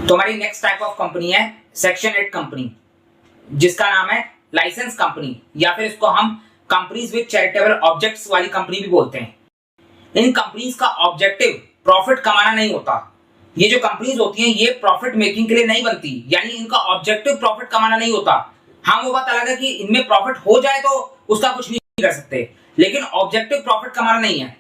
तो हमारी next type of company है सेक्शन 8 कंपनी, जिसका नाम है लाइसेंस कंपनी, या फिर इसको हम कंपनीज विद चैरिटेबल ऑब्जेक्ट्स वाली कंपनी भी बोलते हैं। इन कंपनीज का ऑब्जेक्टिव प्रॉफिट कमाना नहीं होता। ये जो कंपनीज होती हैं ये प्रॉफिट मेकिंग के लिए नहीं बनती, यानी इनका ऑब्जेक्टिव प्रॉफिट कमाना नहीं होता। हाँ, वो बात अलग है कि इनमें प्रॉफिट हो जाए तो उसका कुछ नहीं कर सकते, लेकिन ऑब्जेक्टिव प्रॉफिट कमाना नहीं है।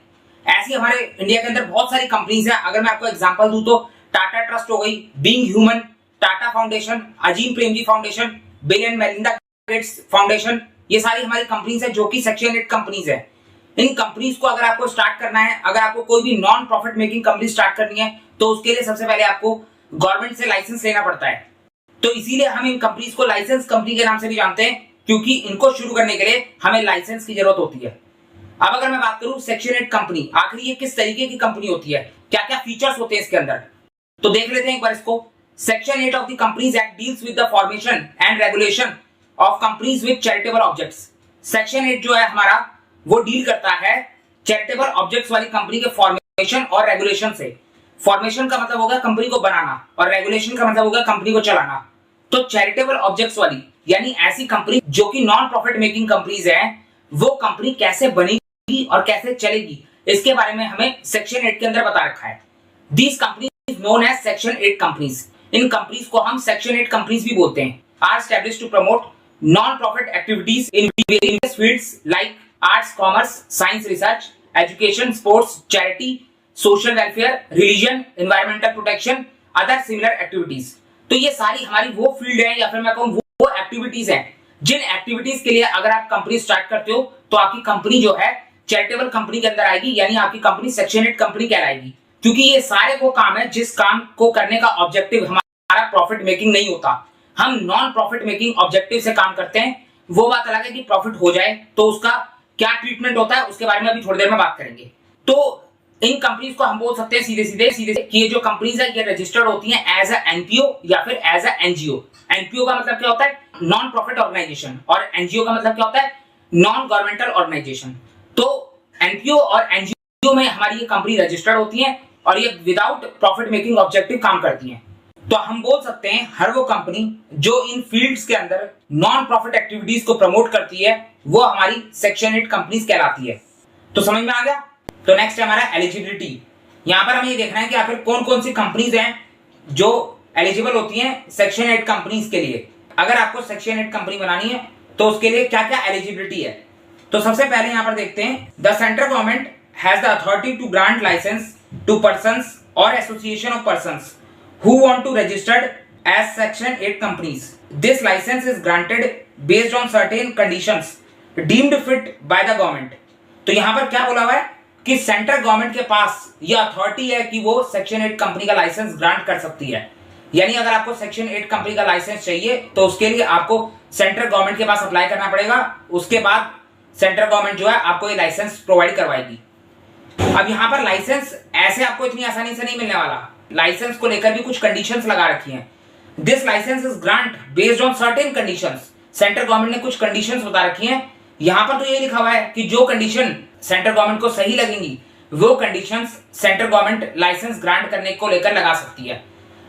ऐसी हमारे इंडिया के अंदर बहुत सारी कंपनीज हैं। अगर मैं आपको एग्जांपल दूं तो टाटा ट्रस्ट हो गई, being human, Tata foundation, Azim Premji foundation, Bill and Melinda Gates foundation, ये सारी हमारी कंपनीज है जो कि सेक्शन 8 कंपनीज है। इन कंपनीज को अगर आपको स्टार्ट करना है, अगर आपको कोई भी non profit making company start करनी है, तो उसके लिए सबसे पहले आपको गवर्नमेंट से लाइसेंस लेना पड़ता है। तो इसीलिए हम इन कंपनीज को लाइसेंस कंपनी के नाम से भी जानते हैं, क्योंकि इनको शुरू करने के लिए हमें लाइसेंस की जरूरत होती है। अब अगर मैं बात करूं सेक्शन 8 कंपनी, आखिर ये किस तरीके की कंपनी होती है, क्या क्या फीचर्स होते हैं इसके अंदर, तो देख लेते हैं एक बार इसको। Section 8 of the companies act deals with the formation and regulation of companies with charitable objects. Section 8 जो है हमारा वो डील करता है चैरिटेबल ऑब्जेक्ट्स वाली कंपनी के फॉर्मेशन और रेगुलेशन से। फॉर्मेशन का मतलब होगा कंपनी को बनाना और रेगुलेशन का मतलब होगा कंपनी को चलाना। तो चैरिटेबल ऑब्जेक्ट्स वाली यानी ऐसी कंपनी जो कि नॉन प्रॉफिट मेकिंग कंपनीज है, वो कंपनी कैसे बनेगी और कैसे चलेगी, इसके बारे में हमें सेक्शन 8 के अंदर बता रखा है। These companies known as section 8 companies. इन कंपनीज को हम सेक्शन 8 कंपनीज भी बोलते हैं। Are established to promote non profit activities in various fields like arts, commerce, science, research, education, sports, charity, social welfare, religion, environmental protection, other similar activities. तो ये सारी हमारी वो फील्ड है या फिर मैं कहूं वो एक्टिविटीज हैं जिन एक्टिविटीज के लिए अगर आप कंपनी स्टार्ट करते हो तो आपकी कंपनी जो है चैरिटेबल कंपनी के अंदर आएगी, यानी आपकी कंपनी सेक्शन 8 कंपनी कहलाएगी। क्योंकि ये सारे वो काम है जिस काम को करने का ऑब्जेक्टिव हमारा प्रॉफिट मेकिंग नहीं होता। हम नॉन प्रॉफिट मेकिंग ऑब्जेक्टिव से काम करते हैं। वो बात अलग है कि प्रॉफिट हो जाए तो उसका क्या ट्रीटमेंट होता है, उसके बारे में अभी थोड़ी देर में बात करेंगे। तो इन कंपनीज को हम बोल सकते हैं सीधे सीधे कि ये जो कंपनीज है ये रजिस्टर्ड होती हैं एज अ एनपीओ या फिर एज अ एनजीओ। एनपीओ का मतलब क्या होता है, नॉन प्रॉफिट ऑर्गेनाइजेशन, और एनजीओ का मतलब क्या होता है, नॉन गवर्नमेंटल ऑर्गेनाइजेशन। तो एनपीओ और एनजीओ में हमारी ये कंपनी रजिस्टर्ड होती है और ये विदाउट प्रॉफिट मेकिंग ऑब्जेक्टिव काम करती हैं। तो हम बोल सकते हैं हर वो कंपनी जो इन फील्ड्स के अंदर नॉन प्रॉफिट एक्टिविटीज को प्रमोट करती है वो हमारी सेक्शन 8 कंपनीज कहलाती है। तो समझ में आ गया। तो नेक्स्ट है हमारा एलिजिबिलिटी। यहां पर हमें ये देखना है कि आखिर कौन कौन सी कंपनीज हैं जो एलिजिबल होती हैं सेक्शन 8 कंपनीज के लिए। अगर आपको सेक्शन 8 कंपनी बनानी है तो उसके लिए क्या क्या एलिजिबिलिटी है। तो सबसे पहले यहां पर देखते हैं, the central government has the authority to grant licence to persons और association of persons who want to registered as section 8 companies. This license is granted based on certain conditions deemed fit by the government. तो यहां पर क्या बोला हुआ है कि central government के पास यह अथॉरिटी है कि वो सेक्शन 8 कंपनी का लाइसेंस ग्रांट कर सकती है। यानी अगर आपको सेक्शन 8 कंपनी का लाइसेंस चाहिए तो उसके लिए आपको सेंट्रल गवर्नमेंट के पास अप्लाई करना पड़ेगा। उसके बाद सेंट्रल गवर्नमेंट जो है आपको ये लाइसेंस प्रोवाइड करवाएगी। अब यहां पर लाइसेंस ऐसे आपको इतनी आसानी से नहीं मिलने वाला। लाइसेंस को लेकर भी कुछ कंडीशंस लगा रखी हैं। This license is grant based on certain conditions. Central government ने कुछ कंडीशंस बता रखी हैं। यहां पर तो ये लिखा हुआ है कि जो कंडीशन सेंट्रल गवर्नमेंट को सही लगेंगी वो conditions central government license grant करने को लेकर लगा सकती है।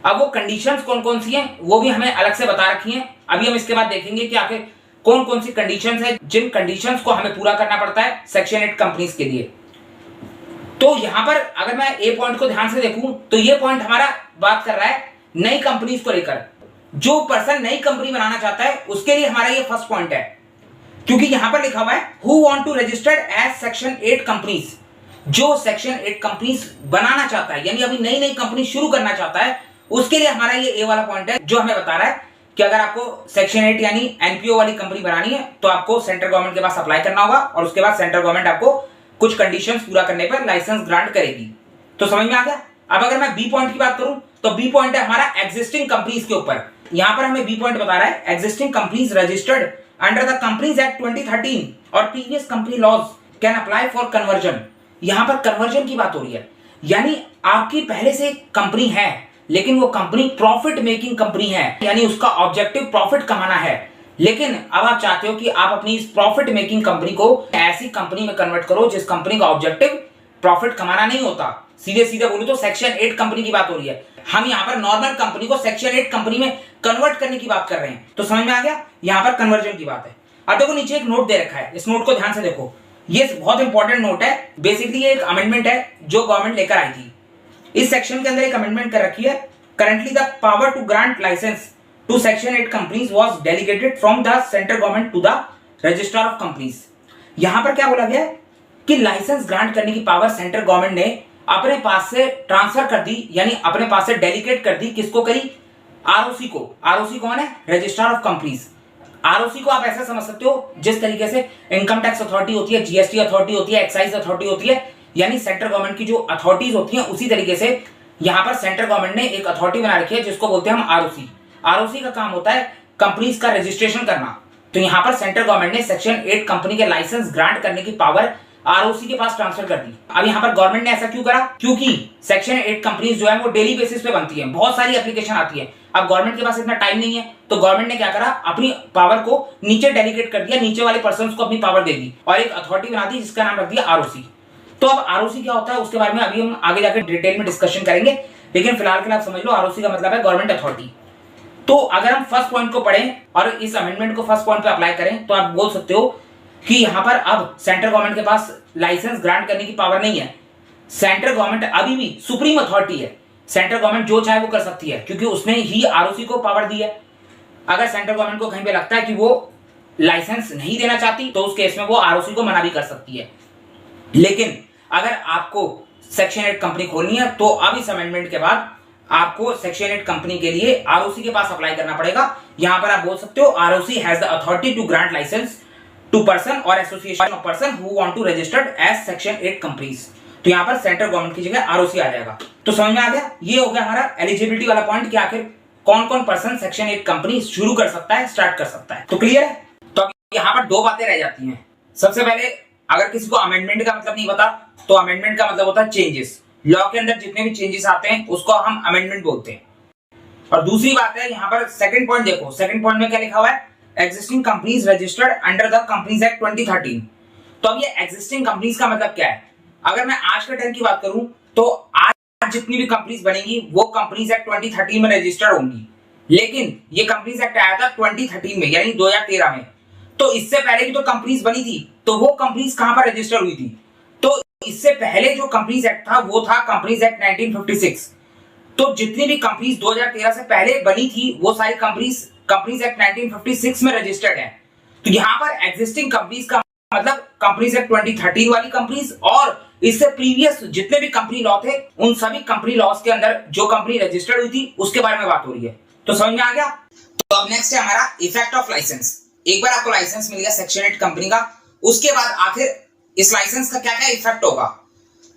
अब वो कंडीशंस कौन कौन सी हैं वो भी हमें अलग से बता रखी हैं। अभी हम इसके बाद देखेंगे कि आखिर कौन कौन सी कंडीशंस है जिन कंडीशंस को हमें पूरा करना पड़ता है सेक्शन 8 कंपनीज के लिए। तो यहां पर अगर मैं ए पॉइंट को ध्यान से देखूं तो ये पॉइंट हमारा बात कर रहा है नई कंपनीज को लेकर। जो पर्सन नई कंपनी बनाना चाहता है उसके लिए हमारा ये फर्स्ट पॉइंट है, क्योंकि यहां पर लिखा हुआ है who want to registered as section 8 companies. जो सेक्शन 8 कंपनीज बनाना चाहता है यानी अभी नई नई कंपनी शुरू करना चाहता है उसके लिए हमारा ये ए वाला पॉइंट है, जो हमें बता रहा है कि अगर आपको सेक्शन 8 यानी एनपीओ वाली कंपनी बनानी है तो आपको सेंट्रल गवर्नमेंट के पास अप्लाई करना होगा और उसके बाद सेंट्रल गवर्नमेंट आपको कुछ कंडीशंस पूरा करने पर लाइसेंस ग्रांट करेगी। तो समझ में आ गया। अब अगर मैं बी पॉइंट की बात करूं तो बी पॉइंट है हमारा एग्जिस्टिंग कंपनीज के ऊपर। यहां पर हमें बी पॉइंट बता रहा है existing companies registered under the companies act 2013 और previous company laws can apply for conversion. यहां पर कन्वर्जन की बात हो रही है, यानी आपकी पहले से कंपनी है लेकिन वो कंपनी प्रॉफिट मेकिंग कंपनी है, यानी उसका ऑब्जेक्टिव प्रॉफिट कमाना है, लेकिन अब आप चाहते हो कि आप अपनी इस प्रॉफिट मेकिंग कंपनी को ऐसी कंपनी में कन्वर्ट करो जिस कंपनी का ऑब्जेक्टिव प्रॉफिट कमाना नहीं होता। सीधे सीधे बोलूं तो सेक्शन 8 कंपनी की बात हो रही है। हम यहाँ पर नॉर्मल कंपनी को सेक्शन 8 कंपनी में कन्वर्ट करने की बात कर रहे हैं। तो समझ में आ गया, यहाँ पर कन्वर्जन की बात है। अब देखो नीचे एक नोट दे रखा है, इस नोट को ध्यान से देखो, ये बहुत इंपॉर्टेंट नोट है। बेसिकली ये एक अमेंडमेंट है जो गवर्नमेंट लेकर आई थी। इस सेक्शन के अंदर एक अमेंडमेंट कर रखी है, currently the power to grant licence to section 8 companies was delegated from the central government to the registrar of companies. यहां पर क्या बोला गया है कि लाइसेंस ग्रांट करने की पावर सेंट्रल गवर्नमेंट ने अपने पास से ट्रांसफर कर दी, यानी अपने पास से डेलीगेट कर दी। किसको करी? आरओसी को। आरओसी कौन है? Registrar of companies. आरओसी को आप ऐसा समझ सकते हो जिस तरीके से इनकम टैक्स अथॉरिटी होती है, जीएसटी अथॉरिटी होती है, एक्साइज अथॉरिटी होती है, यानी सेंट्रल गवर्नमेंट की जो अथॉरिटीज होती हैं, उसी तरीके से यहां पर सेंट्रल गवर्नमेंट ने एक अथॉरिटी बना रखी है जिसको बोलते हैं हम आरओसी। आरओसी का काम होता है कंपनीज का रजिस्ट्रेशन करना। तो यहां पर सेंट्रल गवर्नमेंट ने सेक्शन 8 कंपनी के लाइसेंस ग्रांट करने की पावर आरओसी के पास ट्रांसफर कर दी। अब यहां पर गवर्नमेंट ने ऐसा क्यों करा? क्योंकि सेक्शन 8 कंपनीज जो है वो डेली बेसिस पे बनती है, बहुत सारी एप्लीकेशन आती है। अब गवर्नमेंट के पास इतना टाइम नहीं है, तो गवर्नमेंट ने क्या करा, अपनी पावर को नीचे डेलीगेट कर दिया, नीचे वाले पर्सन को अपनी पावर दे दी और एक अथॉरिटी बना दी जिसका नाम रख दिया आरओसी। तो अब आरओसी क्या होता है उसके बारे में अभी हम आगे जाकर डिटेल में डिस्कशन करेंगे, लेकिन फिलहाल के लिए आप समझ लो आरओसी का मतलब है गवर्नमेंट अथॉरिटी। तो अगर हम फर्स्ट पॉइंट को पढ़ें और इस अमेंडमेंट को फर्स्ट पॉइंट पे अप्लाई करें तो आप बोल सकते हो कि यहां पर अब सेंट्रल गवर्नमेंट के पास लाइसेंस ग्रांट करने की पावर नहीं है। सेंट्रल गवर्नमेंट अभी भी सुप्रीम अथॉरिटी है, सेंट्रल गवर्नमेंट जो चाहे वो कर सकती है क्योंकि उसने ही आरओसी को पावर दी है। अगर सेंट्रल गवर्नमेंट को कहीं पे लगता है कि वो लाइसेंस नहीं देना चाहती तो उस केस में वो आरओसी को मना भी कर सकती है। लेकिन अगर आपको सेक्शन 8 कंपनी खोलनी है तो अब इस अमेंडमेंट के बाद आपको सेक्शन 8 कंपनी के लिए आरओसी के पास अप्लाई करना पड़ेगा। यहां पर आप बोल सकते हो ROC has the authority to grant licence to person और association of person who want to registered as section 8 companies. तो यहां पर सेंट्रल गवर्नमेंट की जगह आरओसी आ जाएगा। तो समझ में आ गया, ये हो गया हमारा एलिजिबिलिटी वाला पॉइंट कि आखिर कौन कौन पर्सन सेक्शन 8 कंपनी शुरू कर सकता है, स्टार्ट कर सकता है। तो क्लियर है? तो अब यहां पर दो बातें रह जाती हैं। सबसे पहले अगर किसी को अमेंडमेंट का मतलब नहीं पता तो अमेंडमेंट का मतलब होता है चेंजेस। लॉ के अंदर जितने भी चेंजेस आते हैं उसको हम अमेंडमेंट बोलते हैं। और दूसरी बात है यहाँ पर सेकंड पॉइंट देखो, सेकंड पॉइंट में क्या लिखा हुआ है? Existing companies registered under the companies act 2013। तो अब ये एग्जिस्टिंग कंपनीज का मतलब क्या है? अगर मैं आज के टाइम की बात करूं तो आज जितनी भी कंपनीज बनेंगी वो कंपनीज एक्ट 2013 में रजिस्टर्ड होंगी। लेकिन ये कंपनीज एक्ट आया था 2013 में, यानी 2013 में। तो इससे पहले भी तो कंपनीज बनी थी, तो वो कंपनीज कहां पर रजिस्टर हुई थी? तो इससे पहले जो कंपनीज एक्ट था वो था कंपनीज एक्ट 1956। तो जितनी भी कंपनीज 2013 से पहले बनी थी वो सारी कंपनीज एक्ट 1956 में रजिस्टर्ड है। तो यहां पर एग्जिस्टिंग कंपनीज का मतलब कंपनीज एक्ट 2013 वाली कंपनीज और इससे प्रीवियस जितने भी कंपनी लॉ थे उन सभी कंपनी लॉस के अंदर जो कंपनी रजिस्टर्ड हुई थी उसके बारे में बात हो रही है। तो समझ में आ गया? तो अब नेक्स्ट है हमारा इफेक्ट ऑफ लाइसेंस। एक बार आपको लाइसेंस मिल गया सेक्शन 8 कंपनी का, उसके बाद आखिर इस लाइसेंस का क्या क्या इफेक्ट होगा?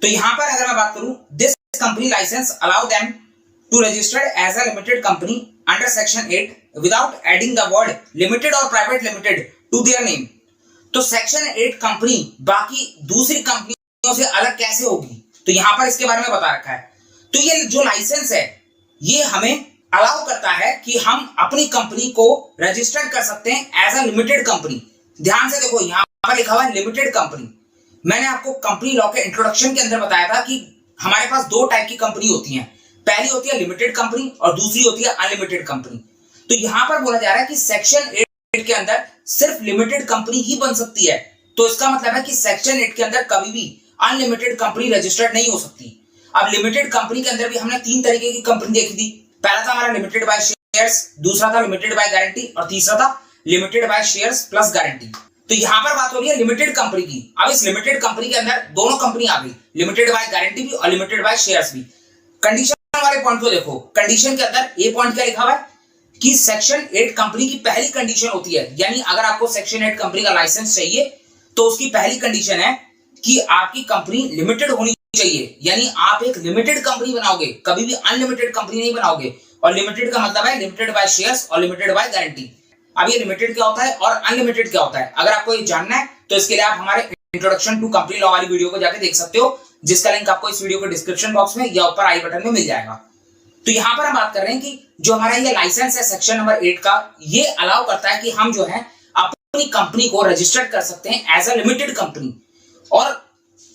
तो यहां पर अगर मैं बात करूं, this company licence allow them to registered as a limited company under section 8 without adding the word limited और private limited to their name. तो सेक्शन 8 कंपनी बाकी दूसरी कंपनियों से अलग कैसे होगी? तो यहां पर इसके बारे में बता रखा है। तो ये जो लाइसेंस है ये हमें अलाउ करता है कि हम अपनी कंपनी को रजिस्टर्ड कर सकते हैं एज अ लिमिटेड कंपनी। ध्यान से देखो यहां पर लिखा हुआ है लिमिटेड कंपनी। मैंने आपको कंपनी लॉ के इंट्रोडक्शन के अंदर बताया था कि हमारे पास दो टाइप की कंपनी होती हैं, पहली होती है लिमिटेड कंपनी और दूसरी होती है अनलिमिटेड कंपनी। तो यहां पर बोला जा रहा है कि सेक्शन 8 के अंदर सिर्फ लिमिटेड कंपनी ही बन सकती है। तो इसका मतलब है कि सेक्शन 8 के अंदर कभी भी अनलिमिटेड कंपनी रजिस्टर्ड नहीं हो सकती। अब लिमिटेड कंपनी के अंदर भी हमने तीन तरीके की कंपनी देखी थी। पहला था हमारा लिमिटेड बाय शेयर्स, दूसरा था लिमिटेड बाय गारंटी और तीसरा था limited by shares plus guarantee. तो यहां पर बात हो रही है लिमिटेड कंपनी की। अब इस लिमिटेड कंपनी के अंदर दोनों कंपनी आ गई, लिमिटेड बाय गारंटी भी और लिमिटेड बाय शेयर्स भी। कंडीशन वाले पॉइंट को देखो, कंडीशन के अंदर ए पॉइंट क्या लिखा हुआ है कि सेक्शन 8 कंपनी की पहली कंडीशन होती है, यानी अगर आपको सेक्शन 8 कंपनी का लाइसेंस चाहिए तो उसकी पहली कंडीशन है कि आपकी कंपनी लिमिटेड होनी चाहिए, यानी आप एक लिमिटेड कंपनी बनाओगे, कभी भी अनलिमिटेड कंपनी नहीं बनाओगे। और लिमिटेड का मतलब है लिमिटेड बाय शेयर्स और लिमिटेड बाय गारंटी। अब ये लिमिटेड क्या होता है और अनलिमिटेड क्या होता है, अगर आपको ये जानना है तो इसके लिए आप हमारे इंट्रोडक्शन टू कंपनी लॉ वाली वीडियो को जाके देख सकते हो, जिसका लिंक आपको इस वीडियो के डिस्क्रिप्शन बॉक्स में या ऊपर आई बटन में मिल जाएगा। तो यहां पर हम बात कर रहे हैं कि जो हमारा ये लाइसेंस है सेक्शन नंबर 8 का, ये अलाउ करता है कि हम जो है अपनी कंपनी को रजिस्टर्ड कर सकते हैं एज अ लिमिटेड कंपनी। और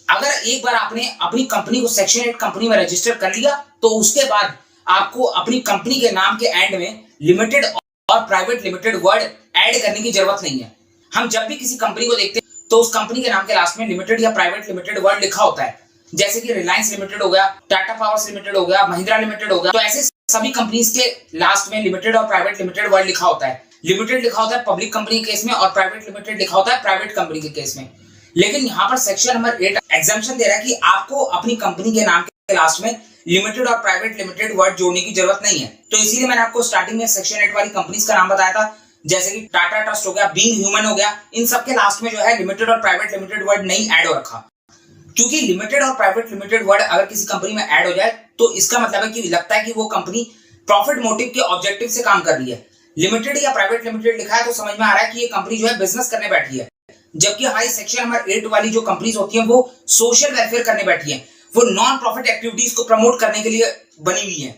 अगर एक बार आपने अपनी कंपनी को सेक्शन 8 कंपनी में रजिस्टर कर लिया तो उसके बाद आपको अपनी कंपनी के नाम के एंड में लिमिटेड और प्राइवेट लिमिटेड वर्ड ऐड करने की जरूरत नहीं है। हम जब भी किसी कंपनी को देखते हैं तो उस कंपनी के नाम के लास्ट में लिमिटेड या प्राइवेट लिमिटेड वर्ड लिखा होता है, जैसे कि रिलायंस लिमिटेड हो गया, टाटा पावर्स लिमिटेड हो गया, महिंद्रा लिमिटेड हो गया। तो ऐसे सभी कंपनीज के लास्ट में लिमिटेड और प्राइवेट लिमिटेड वर्ड लिखा होता है। लिमिटेड लिखा होता है पब्लिक कंपनी के केस में और प्राइवेट लिमिटेड लिखा होता है प्राइवेट कंपनी के केस में। लेकिन यहाँ पर सेक्शन नंबर 8 एग्जम्पशन दे रहा है कि आपको अपनी कंपनी के नाम के लास्ट में लिमिटेड और प्राइवेट लिमिटेड वर्ड जोड़ने की जरूरत नहीं है। तो इसीलिए मैंने आपको स्टार्टिंग में सेक्शन 8 वाली कंपनीज का नाम बताया था, जैसे कि टाटा ट्रस्ट हो गया, बीइंग ह्यूमन हो गया। इन सब के लास्ट में जो है लिमिटेड और प्राइवेट लिमिटेड वर्ड नहीं ऐड हो रखा, क्योंकि लिमिटेड और प्राइवेट लिमिटेड वर्ड अगर किसी कंपनी में ऐड हो जाए तो इसका मतलब है कि लगता है कि वो कंपनी प्रॉफिट मोटिव के ऑब्जेक्टिव से काम कर रही है। लिमिटेड या प्राइवेट लिमिटेड लिखा है तो समझ में आ रहा है कि ये कंपनी जो है बिजनेस करने बैठी है, जबकि हमारी सेक्शन नंबर 8 वाली जो कंपनीज होती हैं वो सोशल वेलफेयर करने बैठी हैं, वो नॉन प्रॉफिट एक्टिविटीज को प्रमोट करने के लिए बनी हुई है।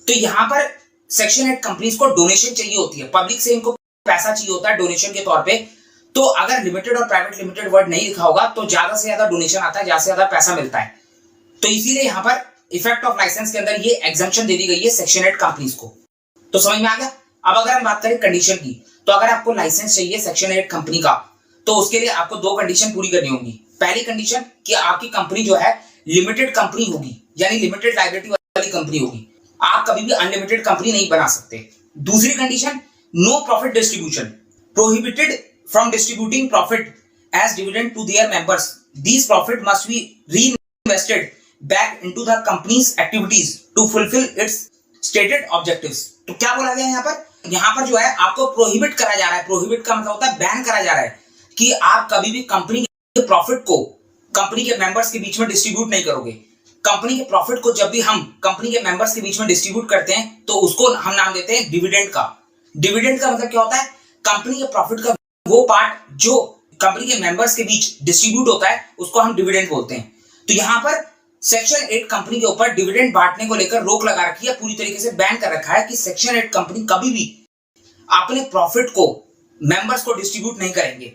तो यहाँ पर सेक्शन 8 कंपनीज को डोनेशन चाहिए होती है, पब्लिक से इनको पैसा चाहिए होता है डोनेशन के तौर पे। तो अगर लिमिटेड और प्राइवेट लिमिटेड वर्ड नहीं लिखा होगा तो ज्यादा से ज्यादा डोनेशन आता है, ज्यादा से ज्यादा पैसा मिलता है। तो इसीलिए यहाँ पर इफेक्ट ऑफ लाइसेंस के अंदर ये एग्जम्पशन दे दी गई है सेक्शन 8 कंपनीज को। तो समझ में आ गया। अब अगर हम बात करें कंडीशन की, तो अगर आपको लाइसेंस चाहिए सेक्शन 8 कंपनी का तो उसके लिए आपको 2 कंडीशन पूरी करनी होगी। पहली कंडीशन कि आपकी कंपनी जो है लिमिटेड कंपनी होगी, यानी लिमिटेड लायबिलिटी वाली कंपनी होगी, आप कभी भी अनलिमिटेड कंपनी नहीं बना सकते। दूसरी condition no profit distribution, prohibited from distributing profit as dividend to their members, these profit must be reinvested back into the company's activities to fulfil its stated objectives. तो क्या बोला गया यहाँ पर? यहाँ पर जो है आपको प्रोहिबिट करा जा रहा है, प्रोहिबिट का मतलब होता है बैन करा जा रहा है कि आप कभी भी कंपनी के प्रॉफिट को कंपनी के मेंबर्स के बीच में डिस्ट्रीब्यूट नहीं करोगे। कंपनी के प्रॉफिट को जब भी हम कंपनी के मेंबर्स के बीच में डिस्ट्रीब्यूट करते हैं तो उसको हम नाम देते हैं डिविडेंड का। डिविडेंड का मतलब क्या होता है? कंपनी के प्रॉफिट का वो पार्ट जो कंपनी के मेंबर्स के बीच डिस्ट्रीब्यूट होता है उसको हम डिविडेंड बोलते हैं। तो यहाँ पर सेक्शन 8 कंपनी के ऊपर डिविडेंड बांटने को लेकर रोक लगा रखी है, पूरी तरीके से बैन कर रखा है कि सेक्शन 8 कंपनी कभी भी अपने प्रॉफिट को मेंबर्स को डिस्ट्रीब्यूट नहीं करेंगे,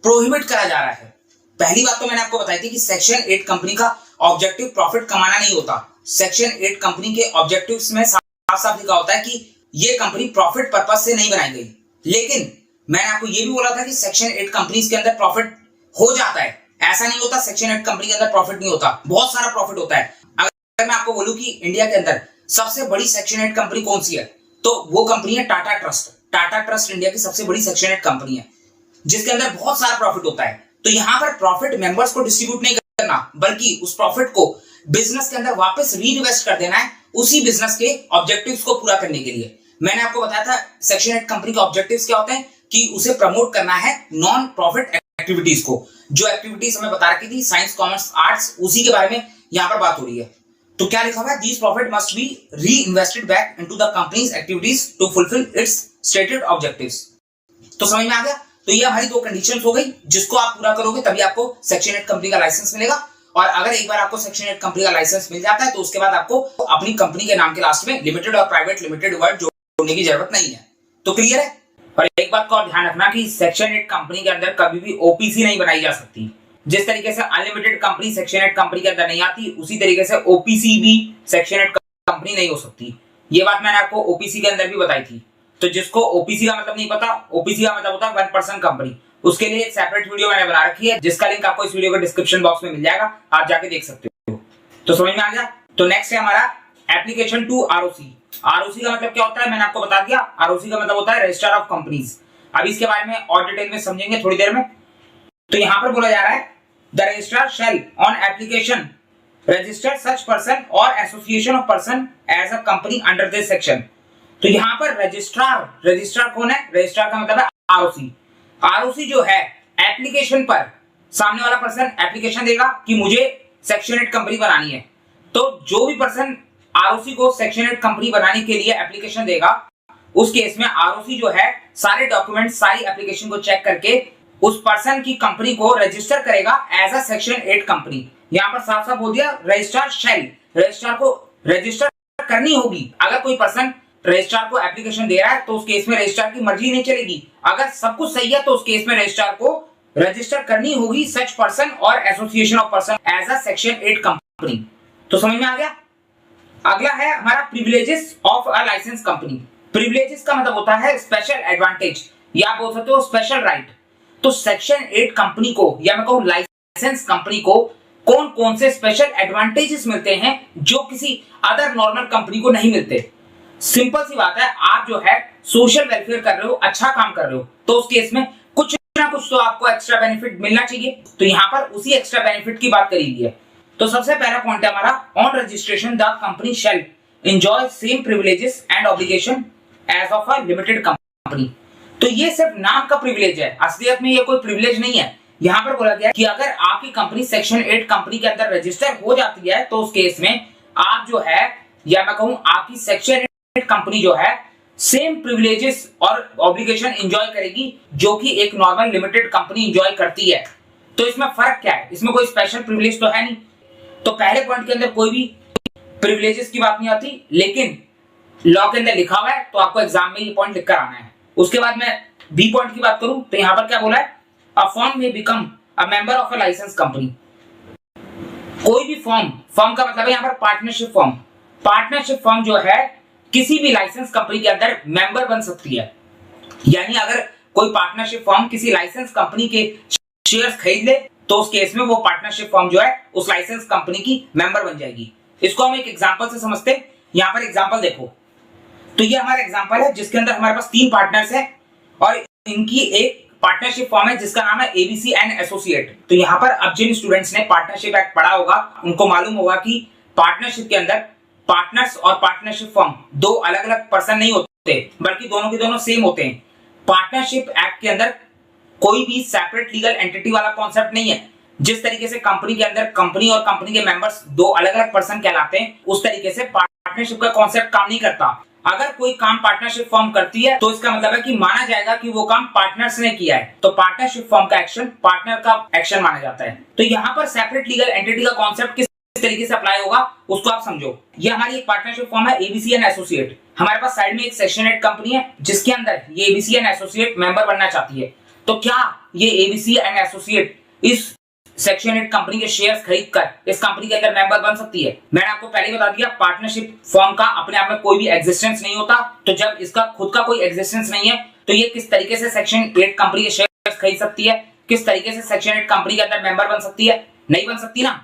प्रोहिबिट करा जा रहा है। पहली बात तो मैंने आपको बताई थी कि सेक्शन 8 कंपनी का ऑब्जेक्टिव प्रॉफिट कमाना नहीं होता। सेक्शन 8 कंपनी के ऑब्जेक्टिव्स में साफ साफ लिखा होता है कि ये कंपनी प्रॉफिट पर्पस से नहीं बनाई गई। लेकिन मैंने आपको ये भी बोला था कि सेक्शन 8 कंपनीज के अंदर प्रॉफिट हो जाता है, ऐसा नहीं होता सेक्शन 8 कंपनी के अंदर प्रॉफिट नहीं होता, बहुत सारा प्रॉफिट होता है। अगर मैं आपको बोलूं कि इंडिया के अंदर सबसे बड़ी सेक्शन 8 कंपनी कौन सी है तो वो कंपनी है Tata trust. Tata trust India की सबसे बड़ी सेक्शन 8 कंपनी है जिसके अंदर बहुत सारा प्रॉफिट होता है। तो यहाँ पर प्रॉफिट मेंबर्स को डिस्ट्रीब्यूट नहीं करना, बल्कि उस प्रॉफिट को बिजनेस के अंदर वापस रीइन्वेस्ट कर देना है उसी बिजनेस के ऑब्जेक्टिव्स को पूरा करने के लिए। मैंने आपको बताया था सेक्शन 8 कंपनी के ऑब्जेक्टिव्स क्या होते हैं कि उसे प्रमोट करना है नॉन प्रॉफिट एक्टिविटीज को। जो एक्टिविटीज हमें बता रखी थी साइंस कॉमर्स आर्ट्स, उसी के बारे में यहाँ पर बात हो रही है। तो क्या लिखा हुआ है? These profit must be reinvested back into the company's activities to fulfil its stated objectives. तो समझ में आ गया। तो ये हमारी 2 कंडीशंस हो गई जिसको आप पूरा करोगे तभी आपको सेक्शन 8 कंपनी का लाइसेंस मिलेगा। और अगर एक बार आपको सेक्शन 8 कंपनी का लाइसेंस मिल जाता है तो उसके बाद आपको अपनी कंपनी के नाम के लास्ट में लिमिटेड और प्राइवेट लिमिटेड वर्ड जोड़ने की जरूरत नहीं है। तो क्लियर है। और एक बात का और ध्यान रखना कि सेक्शन 8 कंपनी के अंदर कभी भी ओपीसी नहीं बनाई जा सकती। जिस तरीके से अनलिमिटेड कंपनी सेक्शन 8 कंपनी के अंदर नहीं आती, उसी तरीके से ओपीसी भी सेक्शन 8 कंपनी नहीं हो सकती। ये बात मैंने आपको ओपीसी के अंदर भी बताई थी। तो जिसको ओपीसी का मतलब नहीं पता, ओपीसी का मतलब होता है 1% कंपनी, उसके लिए एक सेपरेट वीडियो मैंने बना रखी है जिसका लिंक आपको इस वीडियो के डिस्क्रिप्शन बॉक्स में मिल जाएगा, आप जाके देख सकते हो। तो समझ में आ गया। तो नेक्स्ट है हमारा एप्लीकेशन टू आरओसी। आरओसी का मतलब क्या होता है मैंने आपको बता दिया। आरओसी का मतलब होता है रजिस्टर ऑफ कंपनीज। अब इसके बारे में और डिटेल में समझेंगे थोड़ी देर में। तो यहां पर बोला जा रहा है the registrar shall on application register such person और association of person as a company under this section. तो यहां पर रजिस्ट्रार कौन है? रजिस्ट्रार का मतलब है आरओसी। आरओसी जो है एप्लीकेशन पर सामने वाला पर्सन एप्लीकेशन देगा कि मुझे सेक्शन 8 कंपनी बनानी है। तो जो भी पर्सन आरओसी को सेक्शन 8 कंपनी बनाने के लिए एप्लीकेशन देगा, उस केस में आरओसी जो है सारे डॉक्यूमेंट सारी एप्लीकेशन को चेक करके उस पर्सन की कंपनी को रजिस्टर करेगा एज अ सेक्शन 8 कंपनी। यहां पर साफ साफ बोल दिया रजिस्ट्रार शैल, रजिस्ट्रार को रजिस्टर करनी होगी। अगर कोई पर्सन रजिस्ट्रार को एप्लीकेशन दे रहा है तो उस केस में रजिस्ट्रार की मर्जी नहीं चलेगी। अगर सब कुछ सही है तो उस केस में रजिस्ट्रार को रजिस्टर करनी होगी सच पर्सन और association of person as a section 8 company. तो समझ में आ गया। अगला है हमारा privileges of a license company. Privileges का मतलब होता है स्पेशल एडवांटेज या बोल सकते हो स्पेशल राइट। तो सेक्शन 8 कंपनी को या मैं कहूं लाइसेंस कंपनी को कौन कौन से स्पेशल एडवांटेजेस मिलते हैं जो किसी अदर नॉर्मल कंपनी को नहीं मिलते। सिंपल सी बात है, आप जो है सोशल वेलफेयर कर रहे हो, अच्छा काम कर रहे हो, तो उस केस में कुछ ना कुछ तो आपको एक्स्ट्रा बेनिफिट मिलना चाहिए। तो यहाँ पर उसी एक्स्ट्रा बेनिफिट की बात करी गई है। तो सबसे पहला पॉइंट है हमारा on registration the company shall enjoy same privileges and obligation as of a limited company. तो ये सिर्फ नाम का प्रिविलेज है, असलियत में ये कोई प्रिविलेज नहीं है। यहाँ पर बोला गया कि अगर आपकी कंपनी सेक्शन 8 कंपनी के अंदर रजिस्टर हो जाती है तो उस केस में आप जो है या मैं कहूं आपकी सेक्शन 8 कंपनी जो है सेम प्रिविलेजेस और ऑब्लिगेशन एंजॉय करेगी जो कि एक नॉर्मल लिमिटेड कंपनी एंजॉय करती है। तो इसमें फर्क क्या है, इसमें कोई स्पेशल प्रिविलेज तो है नहीं। तो पहले पॉइंट के अंदर कोई भी प्रिविलेजेस की बात नहीं आती, लेकिन लॉ के अंदर लिखा हुआ है तो आपको एग्जाम में ये पॉइंट लिखकर आना है। उसके बाद मैं बी पॉइंट की बात करूं तो यहां पर क्या बोला है, a firm may become a member of a license company. कोई भी फर्म का मतलब है यहां पर पार्टनरशिप फर्म। पार्टनरशिप फर्म जो है किसी भी लाइसेंस कंपनी के अंदर मेंबर बन सकती है। यानी अगर कोई पार्टनरशिप फर्म किसी लाइसेंस कंपनी के शेयर्स खरीद ले तो उस केस में वो पार्टनरशिप फर्म जो है उस लाइसेंस कंपनी की मेंबर बन जाएगी। इसको हम एक एग्जांपल से समझते हैं। यहां पर एग्जांपल देखो, तो ये हमारा एग्जांपल है जिसके अंदर हमारे पास 3 पार्टनर्स हैं और इनकी एक पार्टनरशिप फॉर्म है जिसका नाम है एबीसी एंड एसोसिएट। तो यहाँ पर अब जिन स्टूडेंट्स ने पार्टनरशिप एक्ट पढ़ा होगा उनको मालूम होगा कि पार्टनरशिप के अंदर पार्टनर्स और पार्टनरशिप फर्म दो अलग अलग पर्सन नहीं होते, बल्कि दोनों के दोनों सेम होते हैं। पार्टनरशिप एक्ट के अंदर कोई भी सेपरेट लीगल एंटिटी वाला कॉन्सेप्ट नहीं है। जिस तरीके से कंपनी के अंदर कंपनी और कंपनी के मेंबर्स दो अलग अलग पर्सन कहलाते हैं, उस तरीके से पार्टनरशिप का कॉन्सेप्ट काम नहीं करता। अगर कोई काम पार्टनरशिप फर्म करती है तो इसका मतलब है कि माना जाएगा कि वो काम पार्टनर्स ने किया है। तो पार्टनरशिप फर्म का एक्शन पार्टनर का एक्शन माना जाता है। तो यहाँ पर सेपरेट लीगल एंटिटी का कॉन्सेप्ट किस तरीके से अप्लाई होगा उसको आप समझो। ये हमारी एक पार्टनरशिप फर्म है एबीसी एंड एसोसिएट। हमारे पास साइड में एक सेक्शन 8 कंपनी है जिसके अंदर ये एबीसी एंड एसोसिएट मेंबर बनना चाहती है। तो क्या ये एबीसी एंड एसोसिएट इस सेक्शन 8 कंपनी के शेयर्स खरीदकर इस कंपनी के अंदर मेंबर बन सकती है? मैंने आपको पहले ही बता दिया पार्टनरशिप फर्म का अपने आप में कोई भी एग्जिस्टेंस नहीं होता। तो जब इसका खुद का कोई एग्जिस्टेंस नहीं है तो ये किस तरीके से सेक्शन 8 कंपनी के शेयर्स खरीद सकती है? किस तरीके से सेक्शन 8 कंपनी के अंदर मेंबर बन सकती है? नहीं बन सकती ना।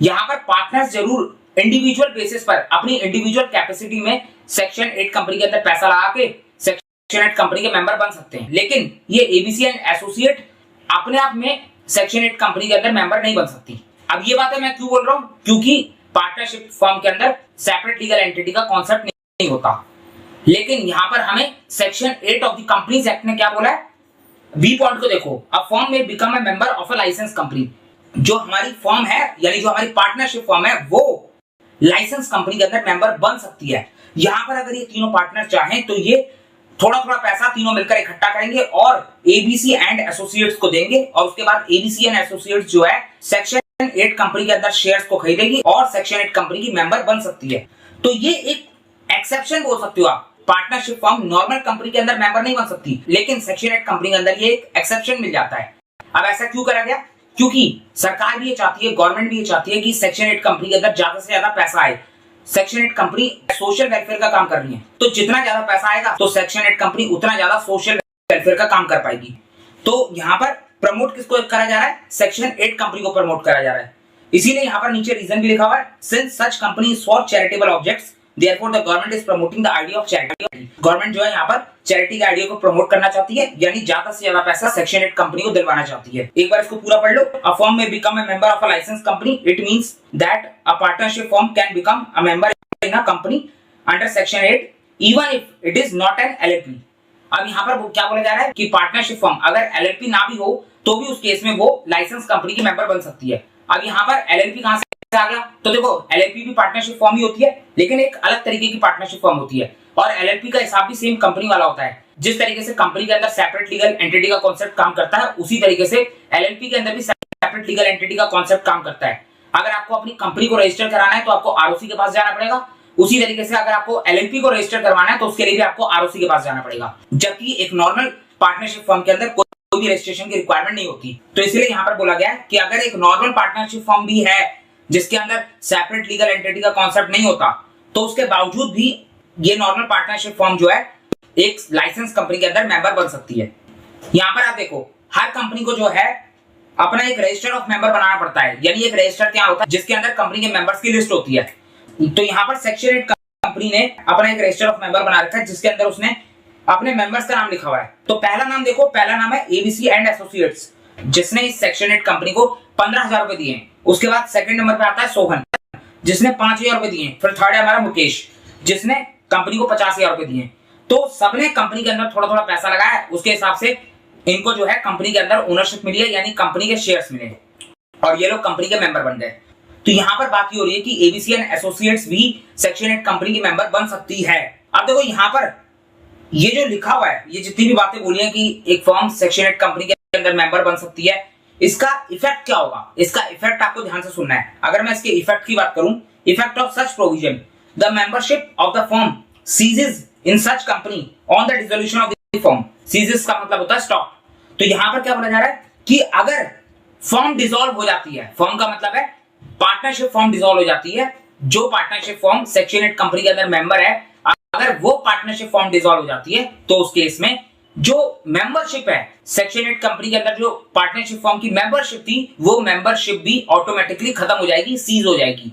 यहाँ पर पार्टनर्स जरूर इंडिविजुअल बेसिस पर अपनी इंडिविजुअल कैपेसिटी में सेक्शन 8 कंपनी के अंदर पैसा लगा के सेक्शन 8 कंपनी के मेंबर बन सकते हैं, लेकिन ये एबीसी एंड एसोसिएट अपने आप में सेक्शन 8 कंपनी के अंदर मेंबर नहीं बन सकती। अब ये बात है मैं क्यों बोल रहा हूं, क्योंकि पार्टनरशिप फर्म के अंदर सेपरेट लीगल एंटिटी का कॉन्सेप्ट नहीं होता। लेकिन यहां पर हमें section 8 of the companies act ने क्या बोला है, बी पॉइंट को देखो, a firm may become a member of a license company. जो हमारी फर्म है यानी जो हमारी पार्टनरशिप फर्म है वो लाइसेंस कंपनी के अंदर मेंबर बन सकती है। यहां पर अगर ये तीनों पार्टनर चाहें तो ये थोड़ा थोड़ा पैसा तीनों मिलकर इकट्ठा करेंगे और एबीसी एंड एसोसिएट्स को देंगे और उसके बाद एबीसी एंड एसोसिएट्स जो है सेक्शन 8 कंपनी के अंदर शेयर्स को खरीदेगी और सेक्शन 8 कंपनी की मेंबर बन सकती है। तो ये एक एक्सेप्शन बोल सकते हो आप। पार्टनरशिप फर्म नॉर्मल कंपनी के अंदर मेंबर नहीं बन सकती, लेकिन सेक्शन 8 कंपनी के अंदर ये एक एक्सेप्शन मिल जाता है। अब ऐसा क्यों करा गया? क्योंकि सरकार भी ये चाहती है, गवर्नमेंट भी ये चाहती है कि सेक्शन 8 कंपनी के अंदर ज्यादा से ज्यादा पैसा आए। सेक्शन 8 कंपनी सोशल वेलफेयर का काम कर रही है, तो जितना ज्यादा पैसा आएगा तो सेक्शन 8 कंपनी उतना ज्यादा सोशल वेलफेयर का काम कर पाएगी। तो यहाँ पर प्रमोट किसको करा जा रहा है? सेक्शन 8 कंपनी को प्रमोट करा जा रहा है। इसीलिए यहाँ पर नीचे रीजन भी लिखा हुआ है, since such company is for charitable objects therefore the government is promoting the idea of charity. Government जो है यहाँ पर चैरिटी के आइडिया को प्रमोट करना चाहती है, यानी ज्यादा से ज्यादा पैसा सेक्शन 8 कंपनी को दिलवाना चाहती है। एक बार इसको पूरा पढ़ लो। A firm may become a member of a license company, it means that a partnership firm can become a member in a company under section 8 even if it is not an LLP. अब यहाँ पर क्या बोला जा रहा है कि partnership firm अगर एलएलपी ना भी हो तो भी उस केस में वो लाइसेंस कंपनी की मेंबर बन सकती है। अब यहाँ पर एलएलपी कहां से आ गया? तो देखो एलएलपी भी पार्टनरशिप फर्म ही होती है, लेकिन एक अलग तरीके की पार्टनरशिप फर्म होती है और एलएलपी का हिसाब भी सेम कंपनी वाला होता है। जिस तरीके से कंपनी के अंदर सेपरेट लीगल एंटिटी का कॉन्सेप्ट काम करता है, उसी तरीके से एलएलपी के अंदर भी सेपरेट लीगल एंटिटी का कॉन्सेप्ट काम करता है। अगर आपको अपनी कंपनी को रजिस्टर कराना है तो आपको आरओसी के पास जाना पड़ेगा। उसी तरीके से अगर आपको एलएलपी को रजिस्टर करवाना है तो उसके लिए भी आपको आरओसी के पास जाना पड़ेगा। जबकि एक नॉर्मल पार्टनरशिप फर्म के अंदर कोई कोई भी रजिस्ट्रेशन की रिक्वायरमेंट नहीं होती। तो इसलिए यहाँ पर बोला गया है कि अगर एक नॉर्मल पार्टनरशिप फॉर्म भी है जिसके अंदर सेपरेट लीगल एंटिटी का कॉन्सेप्ट नहीं होता, तो उसके बावजूद भी ये नॉर्मल पार्टनरशिप फॉर्म जो है एक लाइसेंस कंपनी के अंदर मेंबर बन सकती है। यहाँ पर आप देखो, हर कंपनी को जो है अपना एक रजिस्टर ऑफ मेंबर बनाना पड़ता है, यानी एक रजिस्टर क्या होता है जिसके अंदर कंपनी के मेंबर्स की लिस्ट होती है। तो यहाँ पर सेक्शन 8 कंपनी ने अपना एक रजिस्टर ऑफ मेंबर बना रखा है जिसके अंदर उसने अपने मेंबर्स का नाम लिखा हुआ है। तो पहला नाम देखो, पहला नाम है एबीसी एंड एसोसिएट्स, जिसने इस सेक्शन 8 कंपनी को 15,000 रुपए दिए हैं। उसके बाद सेकंड नंबर पे आता है सोहन, जिसने 5,000 रुपए दिए हैं। फिर थर्ड है हमारा मुकेश, जिसने कंपनी को 50,000 रुपए दिए हैं। तो सबने कंपनी के अंदर थोड़ा थोड़ा पैसा लगाया, उसके हिसाब से इनको जो है कंपनी के अंदर ओनरशिप मिली है, यानी कंपनी के शेयर्स मिले और ये लोग कंपनी के मेंबर बन गए। तो यहाँ पर बात हो रही है कि एबीसी एंड एसोसिएट्स भी सेक्शन 8 कंपनी की मेंबर बन सकती है। अब देखो यहाँ पर ये जो लिखा हुआ है, ये जितनी भी बातें बोली है कि एक फर्म सेक्शन 8 कंपनी के अंदर मेंबर बन सकती है, इसका इफेक्ट क्या होगा, इसका इफेक्ट आपको ध्यान से सुनना है। अगर मैं इसके इफेक्ट की बात करूं, effect of such provision, the membership of the firm ceases in such company on the dissolution of the firm. Ceases का मतलब होता है स्टॉप। तो यहां पर क्या बोला जा रहा है कि अगर फर्म डिसॉल्व हो जाती है, फर्म का मतलब है पार्टनरशिप फर्म डिसॉल्व हो जाती है, जो पार्टनरशिप फर्म सेक्शन 8 कंपनी के अंदर मेंबर है, अगर वो पार्टनरशिप फर्म डिसॉल्व हो जाती है तो उस केस में जो मेंबरशिप है सेक्शन 8 कंपनी के अंदर, जो पार्टनरशिप फर्म की मेंबरशिप थी, वो मेंबरशिप भी ऑटोमेटिकली खत्म हो जाएगी, सीज हो जाएगी।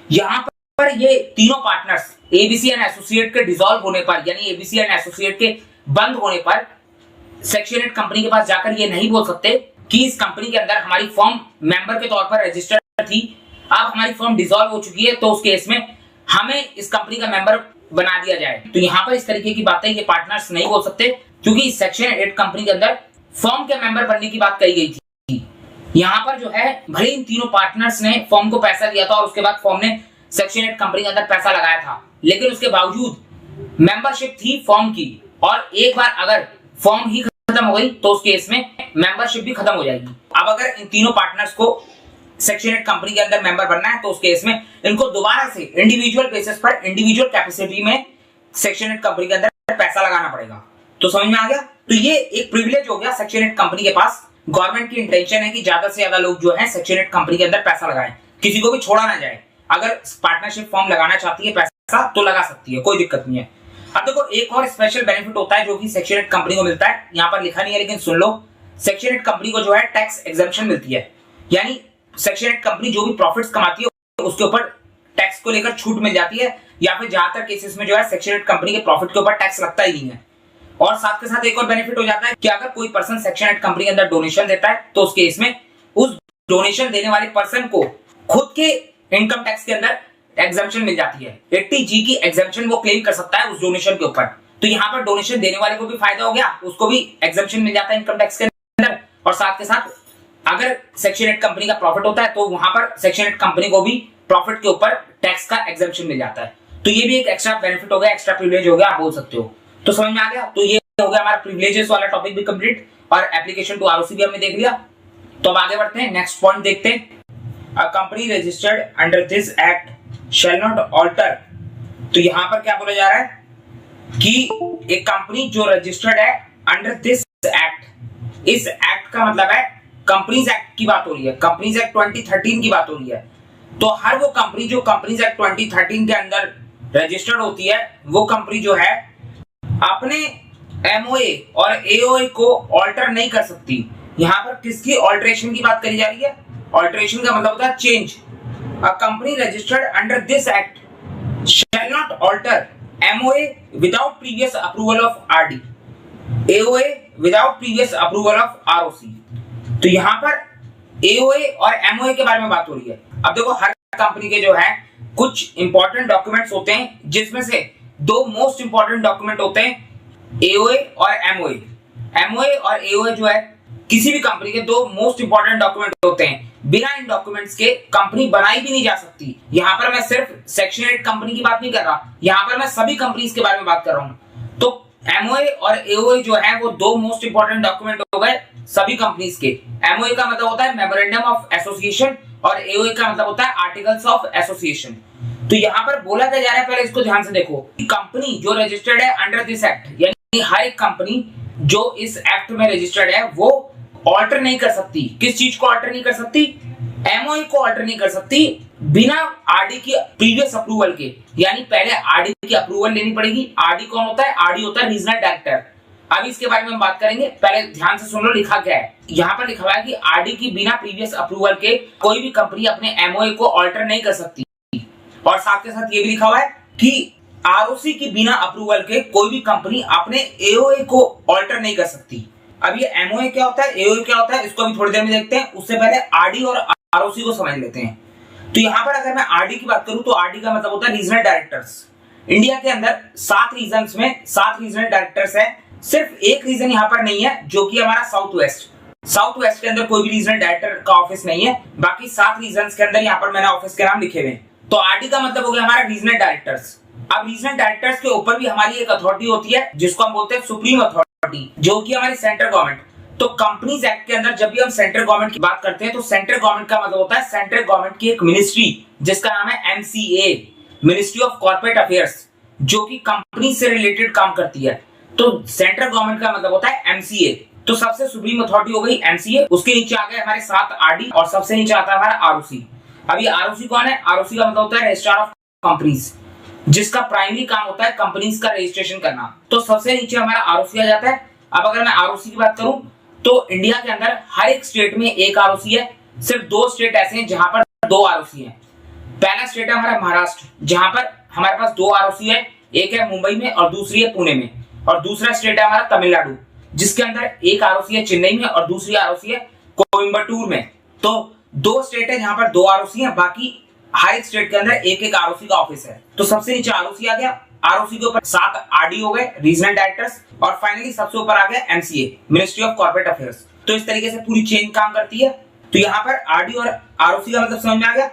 यहां पर ये तीनों पार्टनर्स एबीसी एंड एसोसिएट के डिसॉल्व होने पर, यानी एबीसी एंड एसोसिएट के बंद होने पर सेक्शन 8 कंपनी के पास जाकर ये नहीं बोल सकते कि इस कंपनी के अंदर हमारी फर्म मेंबर के तौर पर रजिस्टर्ड थी, अब हमारी फर्म डिसॉल्व हो चुकी है, तो उस केस में हमें इस कंपनी का मेंबर बना दिया जाए। तो यहाँ पर इस तरीके की बातें ये पार्टनर्स नहीं बोल सकते, क्योंकि सेक्शन 8 कंपनी के अंदर फर्म के मेंबर बनने की बात कही गई थी। यहाँ पर जो है भले इन तीनों पार्टनर्स ने फर्म को पैसा दिया था और उसके बाद फर्म ने सेक्शन 8 कंपनी के अंदर पैसा लगाया था, लेकिन उसके बावजूद मेंबरशिप थी फर्म की, और एक बार अगर फर्म ही खत्म हो गई तो उस केस में मेंबरशिप भी खत्म हो जाएगी। अब अगर इन तीनों पार्टनर्स को सेक्शन 8 कंपनी के अंदर मेंबर बनना है तो उस केस में इनको दोबारा से इंडिविजुअल बेसिस पर, इंडिविजुअल कैपेसिटी में सेक्शन 8 कंपनी के अंदर पैसा लगाना पड़ेगा। तो समझ में आ गया? तो ये एक प्रिविलेज हो गया सेक्शन 8 कंपनी के पास। गवर्नमेंट की इंटेंशन है कि ज्यादा से ज्यादा लोग जो है सेक्शन 8 कंपनी के अंदर पैसा लगाएं, किसी को भी छोड़ा ना जाए। अगर पार्टनरशिप फॉर्म लगाना चाहती है पैसा तो लगा सकती है, कोई दिक्कत नहीं है। अब देखो एक और स्पेशल बेनिफिट होता है जो कि सेक्शन 8 कंपनी को मिलता है, यहाँ पर लिखा नहीं है लेकिन सुन लो। सेक्शन 8 कंपनी को जो है टैक्स एग्जम्पशन मिलती है, यानी सेक्शन 8 कंपनी जो भी प्रॉफिट्स कमाती है उसके ऊपर टैक्स को लेकर छूट मिल जाती है, या फिर ज्यादातर केसेस में जो है सेक्शन 8 कंपनी के प्रॉफिट के ऊपर टैक्स लगता ही नहीं है। और साथ के साथ एक और बेनिफिट हो जाता है कि अगर कोई पर्सन सेक्शन 8 कंपनी के अंदर डोनेशन देता है तो उस केस में उस डोनेशन देने वाले पर्सन को खुद के इनकम टैक्स के अंदर एग्जम्पशन मिल जाती है। 80G की एग्जम्पशन वो क्लेम कर सकता है उस डोनेशन के ऊपर। तो यहाँ पर डोनेशन देने वाले को भी फायदा हो गया, उसको भी एग्जम्पशन मिल जाता है इनकम टैक्स के अंदर, और साथ के साथ अगर सेक्शन 8 कंपनी का प्रॉफिट होता है तो वहां पर सेक्शन 8 कंपनी को भी प्रॉफिट के ऊपर टैक्स का एग्जम्पशन मिल जाता है। तो ये भी एक एक्स्ट्रा बेनिफिट हो गया, एक्स्ट्रा प्रिविलेज हो गया, आप बोल सकते हो। तो समझ में आ गया? तो ये हो गया हमारा प्रिविलेजेस वाला टॉपिक भी कंप्लीट, और एप्लीकेशन टू आरओसी भी हमने देख लिया। तो अब आगे बढ़ते हैं, नेक्स्ट पॉइंट देखते हैं। A company registered under this act shall not alter. तो यहां पर क्या बोला जा रहा है कि एक कंपनी जो रजिस्टर्ड है अंडर दिस एक्ट, इस एक्ट का मतलब है कंपनीज एक्ट की बात हो रही है, कंपनीज एक्ट 2013 की बात हो रही है। तो हर वो कंपनी जो कंपनीज एक्ट 2013 के अंदर रजिस्टर्ड होती है, वो कंपनी जो है अपने एमओए और एओए को ऑल्टर नहीं कर सकती। यहां पर किसकी ऑल्टरेशन की बात करी जा रही है? ऑल्टरेशन का मतलब होता है change. A company registered under this act shall not alter MOA without previous approval of RD, AOA without previous approval of ROC. तो यहां पर एओए और एमओए के बारे में बात हो रही है। अब देखो हर कंपनी के जो है कुछ इंपॉर्टेंट डॉक्यूमेंट्स होते हैं, जिसमें से दो मोस्ट इंपॉर्टेंट डॉक्यूमेंट होते हैं एओए और एमओए। एमओए और एओए जो है किसी भी कंपनी के दो मोस्ट इंपॉर्टेंट डॉक्यूमेंट होते हैं, बिना इन डॉक्यूमेंट्स के कंपनी बनाई भी नहीं जा सकती। यहां पर मैं सिर्फ सेक्शन 8 कंपनी की बात नहीं कर रहा, यहां पर मैं सभी कंपनीज के बारे में बात कर रहा हूं। तो एमओए और एओए जो है वो दो मोस्ट इंपॉर्टेंट डॉक्यूमेंट हो गए सभी कंपनीज के। एमओए का मतलब होता है मेमोरेंडम ऑफ एसोसिएशन और एओए का मतलब होता है आर्टिकल्स ऑफ एसोसिएशन। तो यहां पर बोला क्या जा रहा है, पहले इसको ध्यान से देखो। कंपनी जो रजिस्टर्ड है अंडर दिस एक्ट, यानी हर एक कंपनी जो इस एक्ट में रजिस्टर्ड है वो ऑल्टर नहीं कर सकती। किस चीज को ऑल्टर नहीं कर सकती? एमओयू को ऑल्टर नहीं कर सकती बिना आरडी की प्रीवियस अप्रूवल के, यानी पहले आरडी की अप्रूवल लेनी पड़ेगी। आरडी कौन होता है? आरडी होता है रीजनल डायरेक्टर। अब इसके बारे में हम बात करेंगे, पहले ध्यान से सुन लो लिखा क्या है। यहाँ पर लिखा हुआ है कि आरडी की बिना प्रीवियस अप्रूवल के कोई भी कंपनी अपने एमओयू को ऑल्टर नहीं कर सकती। और साथ के साथ ये भी लिखा हुआ है कि आरओसी की बिना अप्रूवल के कोई भी कंपनी अपने एओए को ऑल्टर नहीं कर सकती। अब ये एमओए क्या होता है, एओए क्या होता है, इसको अभी थोड़ी देर में देखते हैं। उससे पहले आरडी और आरओसी को समझ लेते हैं। तो यहाँ पर अगर मैं आरडी की बात करूं तो आरडी का मतलब होता है रीजनल डायरेक्टर्स। इंडिया के अंदर 7 रीजन्स में 7 रीजनल डायरेक्टर्स हैं। सिर्फ एक रीजन यहाँ पर नहीं है जो कि हमारा साउथ वेस्ट। साउथ वेस्ट के अंदर कोई भी रीजनल डायरेक्टर का ऑफिस नहीं है। बाकी 7 रीजन्स के अंदर यहाँ पर मैंने ऑफिस के नाम लिखे हुए हैं। तो आरडी का मतलब हो गया हमारा रीजनल डायरेक्टर्स। अब रीजनल डायरेक्टर्स के ऊपर भी हमारी एक अथॉरिटी होती है जिसको हम बोलते हैं सुप्रीम अथॉरिटी, जो कि हमारी सेंट्रल गवर्नमेंट। तो कंपनीज एक्ट के अंदर जब भी हम सेंट्रल गवर्नमेंट की बात करते हैं तो सेंट्रल गवर्नमेंट का मतलब होता है सेंट्रल गवर्नमेंट की एक मिनिस्ट्री जिसका नाम है MCA, ministry of corporate affairs, जो कि कंपनी से रिलेटेड काम करती है। तो सेंट्रल गवर्नमेंट का मतलब होता है एमसीए। तो सबसे सुप्रीम अथॉरिटी हो गई एमसीए, उसके नीचे आ गए हमारे 7 आरडी और सबसे नीचे आता है हमारा आरओसी। अब ये आरओसी कौन है? आरओसी का मतलब होता है रजिस्ट्रार ऑफ कंपनीज, जिसका प्राइमरी काम होता है कंपनीज का रजिस्ट्रेशन करना। तो सबसे नीचे हमारा आरओसी आ जाता है। अब अगर मैं आरओसी की बात करूं तो इंडिया के अंदर हर एक स्टेट में एक आरओसी है। सिर्फ 2 स्टेट ऐसे हैं जहां पर 2 आरओसी हैं। पहला स्टेट है हमारा महाराष्ट्र, जहां पर हमारे पास 2 आरओसी है, एक है मुंबई में और दूसरी है पुणे में। और दूसरा स्टेट है हमारा तमिलनाडु, जिसके अंदर एक आरओसी है चेन्नई में और दूसरी आरओसी है कोयम्बटूर में। तो 2 स्टेट है जहां पर 2 आरओसी है, बाकी हर एक स्टेट के अंदर एक एक आरओसी का ऑफिस है। तो सबसे नीचे आरओसी आ गया। आरओसी के ऊपर 7 आरडी हो गए, रीजनल डायरेक्टर्स, और फाइनली सबसे ऊपर आ गया MCA, ministry of corporate affairs. तो इस तरीके से पूरी चेन काम करती है। तो यहाँ पर आरडी और आरओसी का मतलब समझ में आ गया।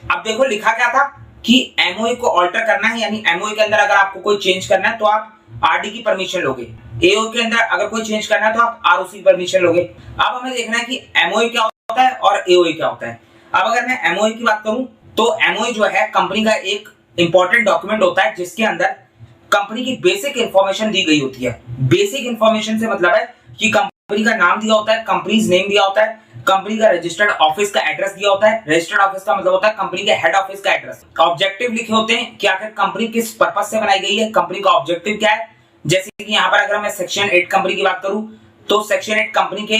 अब देखो लिखा क्या था कि एमओए को ऑल्टर करना है, यानी एमओए के अंदर अगर आपको कोई चेंज करना है तो आप आरडी की परमिशन लोगे। एओ के अंदर अगर कोई चेंज करना है तो आप आरओसी की परमिशन लोगे। अब हमें देखना है कि एमओए क्या होता है और एओए क्या होता है। अब अगर मैं एमओए की बात करूं तो एमओए जो है कंपनी का एक इंपॉर्टेंट डॉक्यूमेंट होता है जिसके अंदर कंपनी की बेसिक इंफॉर्मेशन दी गई होती है। बेसिक इंफॉर्मेशन से मतलब है कि कंपनी का नाम दिया होता है, कंपनीज नेम दिया होता है, कंपनी का रजिस्टर्ड ऑफिस का एड्रेस दिया होता है। रजिस्टर्ड ऑफिस का मतलब होता है कंपनी के हेड ऑफिस का एड्रेस। ऑब्जेक्टिव लिखे होते हैं कि आखिर कंपनी किस पर्पज से बनाई गई है, कंपनी का ऑब्जेक्टिव क्या है। जैसे कि यहाँ पर अगर मैं सेक्शन 8 कंपनी की बात करूं तो सेक्शन 8 कंपनी के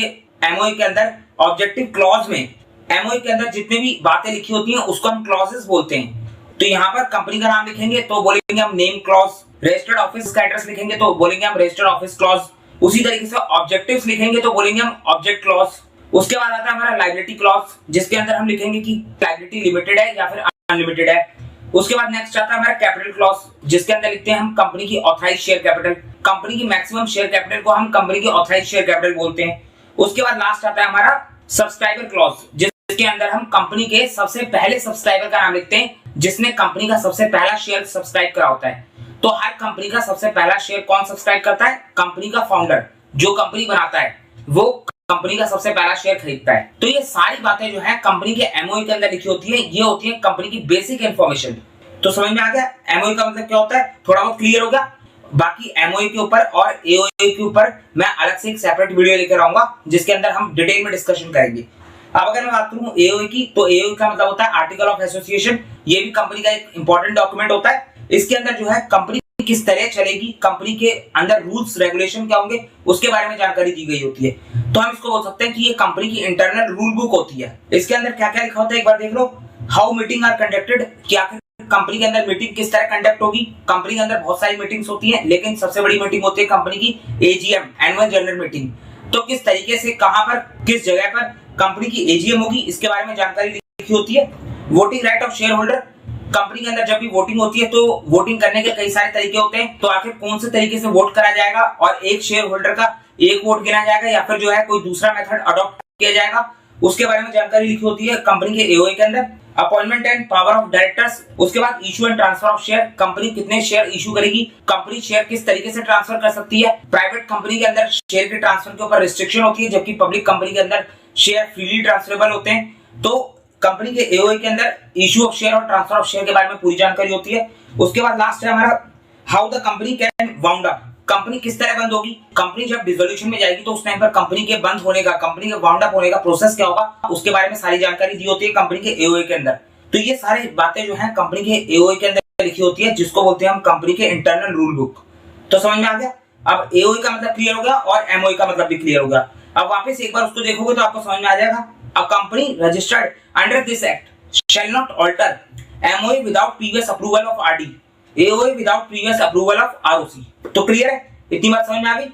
एमओए के अंदर ऑब्जेक्टिव क्लॉज में एमओए के अंदर जितनी भी बातें लिखी होती हैं उसको हम क्लॉजेस बोलते हैं। तो यहाँ पर कंपनी का नाम लिखेंगे तो बोलेंगे हम नेम क्लॉज, रजिस्टर्ड ऑफिस का एड्रेस लिखेंगे तो बोलेंगे हम रजिस्टर्ड ऑफिस क्लॉज। उसी तरीके से ऑब्जेक्टिव्स लिखेंगे तो बोलेंगे हम ऑब्जेक्ट क्लॉज। उसके बाद आता है हमारा लायबिलिटी क्लॉज, जिसके अंदर हम लिखेंगे कि लायबिलिटी लिमिटेड है या फिर अनलिमिटेड है। उसके बाद नेक्स्ट आता है हमारा कैपिटल क्लॉज, जिसके अंदर लिखते हैं हम कंपनी की ऑथराइज्ड शेयर कैपिटल। कंपनी की मैक्सिमम शेयर कैपिटल को हम कंपनी की ऑथराइज्ड शेयर कैपिटल बोलते हैं। उसके बाद लास्ट आता है हमारा सब्सक्राइबर क्लॉज, जिसके अंदर हम कंपनी के सबसे पहले सब्सक्राइबर का नाम लिखते हैं जिसने कंपनी का सबसे पहला शेयर सब्सक्राइब करा होता है। तो हर कंपनी का सबसे पहला शेयर कौन सब्सक्राइब करता है? कंपनी का फाउंडर, जो कंपनी बनाता है वो कंपनी का सबसे पहला शेयर खरीदता है। तो ये सारी बातें जो है कंपनी के एमओए के अंदर लिखी होती है, ये होती है कंपनी की बेसिक इंफॉर्मेशन। तो समझ में आ गया एमओए का मतलब क्या होता है, थोड़ा बहुत क्लियर हो गया। बाकी एमओए के ऊपर और एओए के ऊपर मैं अलग से एक सेपरेट वीडियो लेकर आऊंगा जिसके अंदर हम डिटेल में डिस्कशन करेंगे। अब अगर मैं बात करूं एओए की तो एओए का मतलब होता है आर्टिकल ऑफ एसोसिएशन। ये भी कंपनी का एक इंपॉर्टेंट डॉक्यूमेंट होता है। इसके अंदर जो है कंपनी किस तरह चलेगी, कंपनी के अंदर रूल्स रेगुलेशन क्या होंगे, उसके बारे में जानकारी दी गई होती है। तो हम इसको बोल सकते हैं कि ये कंपनी की इंटरनल रूल बुक होती है। इसके अंदर क्या क्या लिखा होता है एक बार देख लो। हाउ मीटिंग आर कंडक्टेड, कि आखिर कंपनी के अंदर मीटिंग किस तरह कंडक्ट होगी। कंपनी के अंदर बहुत सारी मीटिंग्स होती हैं, लेकिन सबसे बड़ी मीटिंग होती है कंपनी की एजीएम, एनुअल जनरल मीटिंग। तो किस तरीके से, कहां पर, किस जगह पर कंपनी की एजीएम होगी, इसके बारे में जानकारी लिखी होती है। Voting right of share holder, company के अंदर जब भी वोटिंग होती है तो वोटिंग करने के कई सारे तरीके होते हैं। तो आखिर कौन से तरीके से वोट करा जाएगा और एक शेयर होल्डर का एक वोट गिना जाएगा या फिर जो है कोई दूसरा मेथड अडॉप्ट किया जाएगा, उसके बारे में जानकारी लिखी होती है कंपनी के एओए के अंदर। Appointment and power of directors, उसके बाद issue and transfer of share, company कितने शेयर इशू करेगी, कंपनी शेयर किस तरीके से ट्रांसफर कर सकती है। प्राइवेट कंपनी के अंदर शेयर के ट्रांसफर के ऊपर रिस्ट्रिक्शन होती है, जबकि पब्लिक कंपनी के अंदर शेयर फ्रीली ट्रांसफरेबल होते हैं। तो कंपनी के एओए के अंदर इशू ऑफ शेयर और ट्रांसफर ऑफ शेयर के बारे में पूरी जानकारी होती है। उसके बाद लास्ट है हमारा how the company can wound up, company किस तरह बंद होगी, कंपनी जब डिसोल्यूशन में जाएगी तो उस टाइम पर कंपनी के बंद होने का, कंपनी के वाउंड अप होने का प्रोसेस क्या होगा, उसके बारे में सारी जानकारी दी होती है कंपनी के एओए के अंदर। तो ये सारी बातें जो है कंपनी के एओए के अंदर लिखी होती है, जिसको बोलते हैं हम कंपनी के इंटरनल रूल बुक। तो समझ में आ गया। अब एओए का मतलब क्लियर हो गया और एमओए का मतलब भी क्लियर हो गया। अब वापस एक बार उसको देखोगे तो आपको समझ में आ जाएगा। A company registered under this act shall not alter MOA without previous approval of RD, AOA without previous approval of ROC. तो क्लियर है, इतनी बात समझ में आ गई।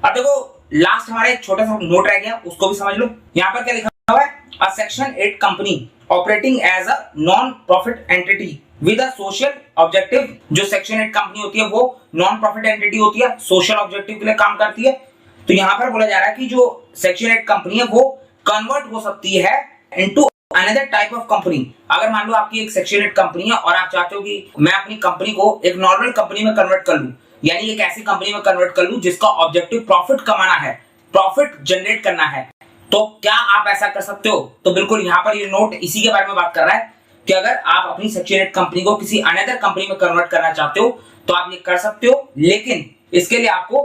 अब देखो लास्ट हमारा एक छोटा सा नोट रह गया, उसको भी समझ लो। यहाँ पर क्या लिखा हुआ है, a section 8 company operating as a non profit entity with a social objective. जो सेक्शन 8 कंपनी होती है वो नॉन प्रॉफिट एंटिटी होती है, सोशल ऑब्जेक्टिव के लिए काम करती है। तो यहाँ पर बोला जा रहा है कि जो सेक्शन 8 कंपनी है वो कन्वर्ट हो सकती है into another type of company. अगर मान लो आपकी एक सेक्शन 8 कंपनी है और आप चाहते हो कि मैं अपनी कंपनी को एक नॉर्मल कंपनी में कन्वर्ट कर लूं, यानी एक ऐसी कंपनी में कन्वर्ट कर लूं जिसका ऑब्जेक्टिव प्रॉफिट कमाना है, प्रॉफिट जनरेट करना है, तो क्या आप ऐसा कर सकते हो? तो बिल्कुल यहाँ पर ये नोट इसी के बारे में बात कर रहा है कि अगर आप अपनी सेक्शन 8 कंपनी को किसी अनदर कंपनी में कन्वर्ट करना चाहते हो तो आप ये कर सकते हो, लेकिन इसके लिए आपको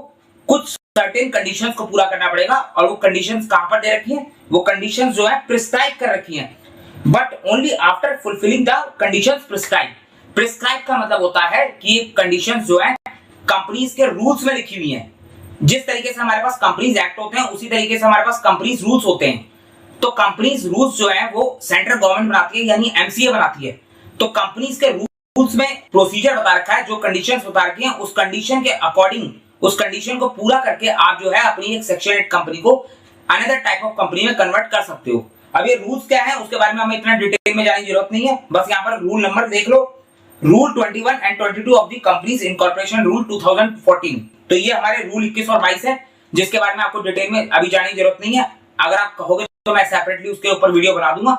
कुछ सर्टेन कंडीशंस को पूरा करना पड़ेगा। और वो कंडीशंस कहां पर दे रखी हैं? वो कंडीशंस जो है प्रिस्क्राइब कर रखी हैं, but only after fulfilling the conditions prescribe. Prescribe का मतलब होता है कि ये कंडीशंस जो है कंपनीज के रूल्स में लिखी हुई हैं। जिस तरीके से हमारे पास कंपनीज एक्ट होते हैं उसी तरीके से हमारे पास कंपनीज रूल्स होते हैं। तो कंपनीज रूल्स जो है वो सेंट्रल गवर्नमेंट बनाती है, यानी एमसीए बनाती है। तो कंपनीज के रूल्स में प्रोसीजर बता रखा है, जो कंडीशंस बता रखी हैं उस कंडीशन के अकॉर्डिंग, उस कंडीशन को पूरा करके आप जो है अपनी एक सेक्शन 8 कंपनी को अनदर टाइप ऑफ कंपनी में कन्वर्ट कर सकते हो। अब ये रूल्स क्या है उसके बारे में हमें इतना डिटेल में जाने की जरूरत नहीं है, बस यहाँ पर रूल नंबर देख लो, rule 21 and 22 of the companies incorporation rule 2014। तो ये हमारे रूल 21 और 22 है, जिसके बारे में आपको डिटेल में अभी जाने की जरूरत नहीं है। अगर आप कहोगे तो मैं सेपरेटली उसके ऊपर वीडियो बना दूंगा,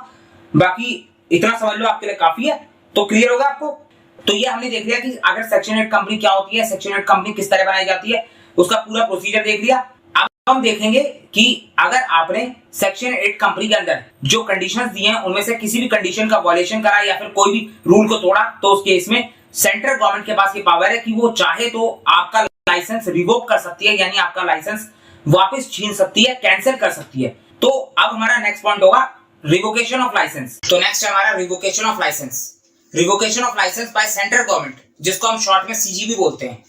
बाकी इतना समझ लो आपके लिए काफी है। तो क्लियर होगा आपको। तो ये हमने देख लिया कि अगर सेक्शन 8 कंपनी क्या होती है, सेक्शन 8 कंपनी किस तरह बनाई जाती है, उसका पूरा प्रोसीजर देख लिया। अब हम देखेंगे कि अगर आपने सेक्शन 8 कंपनी के अंदर जो कंडीशंस दी हैं उनमें से किसी भी कंडीशन का वायलेशन करा या फिर कोई भी रूल को तोड़ा, तो उस केस में सेंट्रल गवर्नमेंट के पास ये पावर है कि वो चाहे तो आपका लाइसेंस रिवोक कर सकती है, यानी आपका लाइसेंस वापस छीन सकती है, कैंसिल कर सकती है। तो अब हमारा नेक्स्ट पॉइंट होगा रिवोकेशन ऑफ लाइसेंस। तो नेक्स्ट है हमारा revocation of license. Revocation of license by central government, जिसको हम शॉर्ट में सीजीबी बोलते हैं।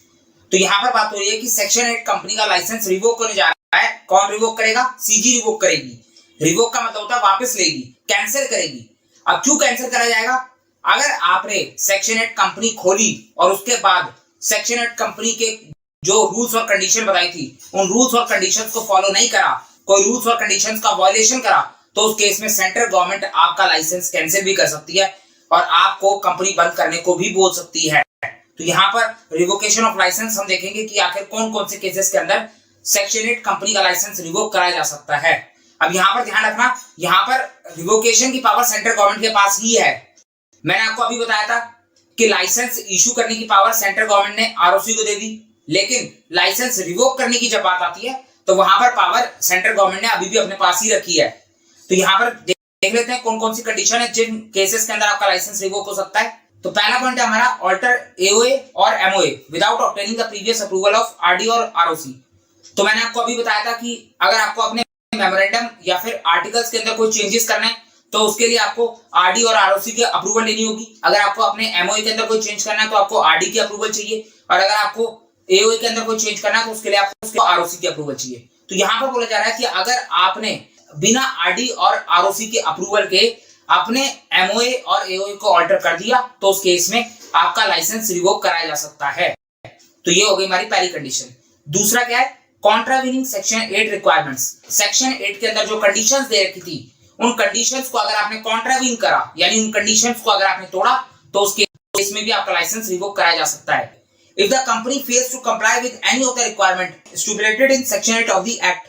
तो यहाँ पर बात हो रही है कि सेक्शन 8 कंपनी का लाइसेंस रिवोक होने जा रहा है। कौन रिवोक करेगा? सीजी रिवोक करेगी। रिवोक का मतलब होता है वापस लेगी, कैंसिल करेगी। अब क्यों कैंसिल करा जाएगा? अगर आपने सेक्शन 8 कंपनी खोली और उसके बाद सेक्शन 8 कंपनी के जो रूल्स और कंडीशन बताई थी उन रूल्स और कंडीशंस को फॉलो नहीं करा, कोई रूल्स और कंडीशंस का वायलेशन करा, तो उस केस में सेंट्रल गवर्नमेंट आपका लाइसेंस कैंसिल भी कर सकती है और आपको कंपनी बंद करने को भी बोल सकती है। तो यहाँ पर रिवोकेशन ऑफ लाइसेंस हम देखेंगे कि आखिर कौन कौन से केसेस के अंदर सेक्शन 8 कंपनी का लाइसेंस रिवोक कराया जा सकता है। अब यहाँ पर ध्यान रखना, यहाँ पर रिवोकेशन की पावर सेंट्रल गवर्नमेंट के पास ही है। मैंने आपको अभी बताया था कि लाइसेंस इशू करने की पावर सेंट्रल गवर्नमेंट ने आरओसी को दे दी, लेकिन लाइसेंस रिवोक करने की जब बात आती है तो वहां पर पावर सेंट्रल गवर्नमेंट ने अभी भी अपने पास ही रखी है। तो यहाँ पर देख लेते हैं कौन कौन सी कंडीशन है जिन केसेस के अंदर आपका लाइसेंस रिवोक हो सकता है। तो पहला पॉइंट है हमारा ऑल्टर एओए और MOA without obtaining the previous approval of RD और आरओसी। तो मैंने आपको अभी बताया था कि अगर आपको अपने मेमोरेंडम या फिर आर्टिकल्स के अंदर कोई चेंजेस करना है तो उसके लिए आपको आरडी और आरओसी की अप्रूवल लेनी होगी। अगर आपको अपने एमओए के अंदर कोई चेंज करना है तो आपको आरडी की अप्रूवल चाहिए, और अगर आपको एओए के अंदर कोई चेंज करना है तो उसके लिए आपको आरओसी की अप्रूवल चाहिए। तो यहाँ पर बोला जा रहा है कि अगर आपने बिना आरडी और आरओसी के अप्रूवल के अपने एमओए और एओए को ऑल्टर कर दिया तो उस केस में आपका लाइसेंस रिवोक कराया जा सकता है। तो ये हो गई हमारी पहली कंडीशन। दूसरा क्या है? कॉन्ट्रावीनिंग सेक्शन 8 रिक्वायरमेंट्स। सेक्शन 8 के अंदर जो कंडीशंस दे रखी थी उन कंडीशंस को अगर आपने कॉन्ट्रावीन करा, यानी उन कंडीशंस को अगर आपने तोड़ा, तो उस केस में भी आपका लाइसेंस रिवोक कराया जा सकता है। If the company fails to comply with any of the requirement stipulated in section 8 of the act,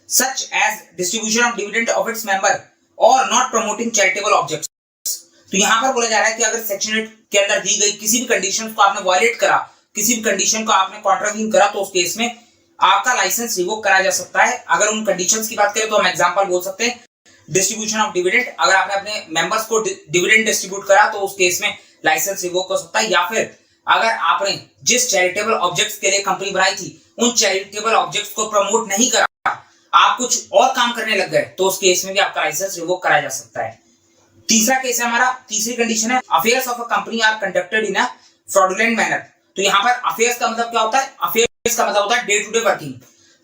such as distribution of dividend of its member or not promoting charitable objects, तो यहाँ पर बोला जा रहा है कि अगर सेक्शन 8 के अंदर दी गई किसी भी कंडीशन को आपने वायलेट करा, किसी भी कंडीशन को आपने कॉन्ट्रावीन करा, तो उस केस में आपका लाइसेंस रिवोक कराया जा सकता है। अगर उन कंडीशंस की बात करें तो हम एग्जांपल बोल सकते हैं डिस्ट्रीब्यूशन ऑफ डिविडेंड। अगर आपने अपने मेंबर्स को डिविडेंड डिस्ट्रीब्यूट करा तो उस केस में लाइसेंस रिवोक हो सकता है, या फिर अगर आपने जिस चैरिटेबल ऑब्जेक्ट्स के लिए कंपनी बनाई थी उन चैरिटेबल ऑब्जेक्ट्स को प्रमोट नहीं करा, आप कुछ और काम करने लग गए, तो उस केस में भी आपका लाइसेंस रिवोक कराया जा सकता है। तीसरा केस है हमारा, तीसरी कंडीशन है, affairs of a company are conducted in a fraudulent manner. तो यहाँ पर अफेयर्स का मतलब क्या होता है? अफेयर्स का मतलब होता है डे टू डे वर्किंग।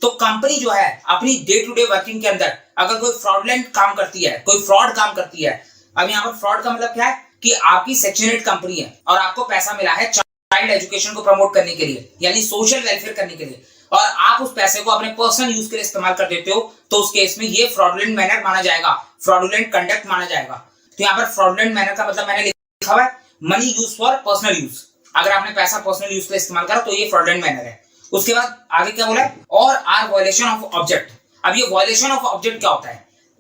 तो कंपनी जो है अपनी डे टू डे वर्किंग के अंदर अगर कोई फ्रॉडुलेंट काम करती है, कोई फ्रॉड काम करती है, अब यहाँ पर फ्रॉड का मतलब क्या है कि आपकी सेक्शन 8 कंपनी है और आपको पैसा मिला है चाइल्ड एजुकेशन को प्रमोट करने के लिए, यानी सोशल वेलफेयर करने के लिए, और आप उस पैसे को अपने पर्सनल यूज के लिए इस्तेमाल कर देते हो, तो उस केस में ये फ्रॉडुलेंट मैनर माना जाएगा, फ्रॉडुलेंट कंडक्ट माना जाएगा। तो यहाँ पर फ्रॉडुलेंट मैनर का मतलब मैंने लिखा हुआ है money use for personal use. अगर आपने पैसा पर्सनल यूज के लिए इस्तेमाल करा तो ये फ्रॉडुलेंट मैनर है। उसके बाद आगे क्या बोला है? और आर वायलेशन ऑफ ऑब्जेक्ट। अब ये वायलेशन ऑफ ऑब्जेक्ट क्या होता है?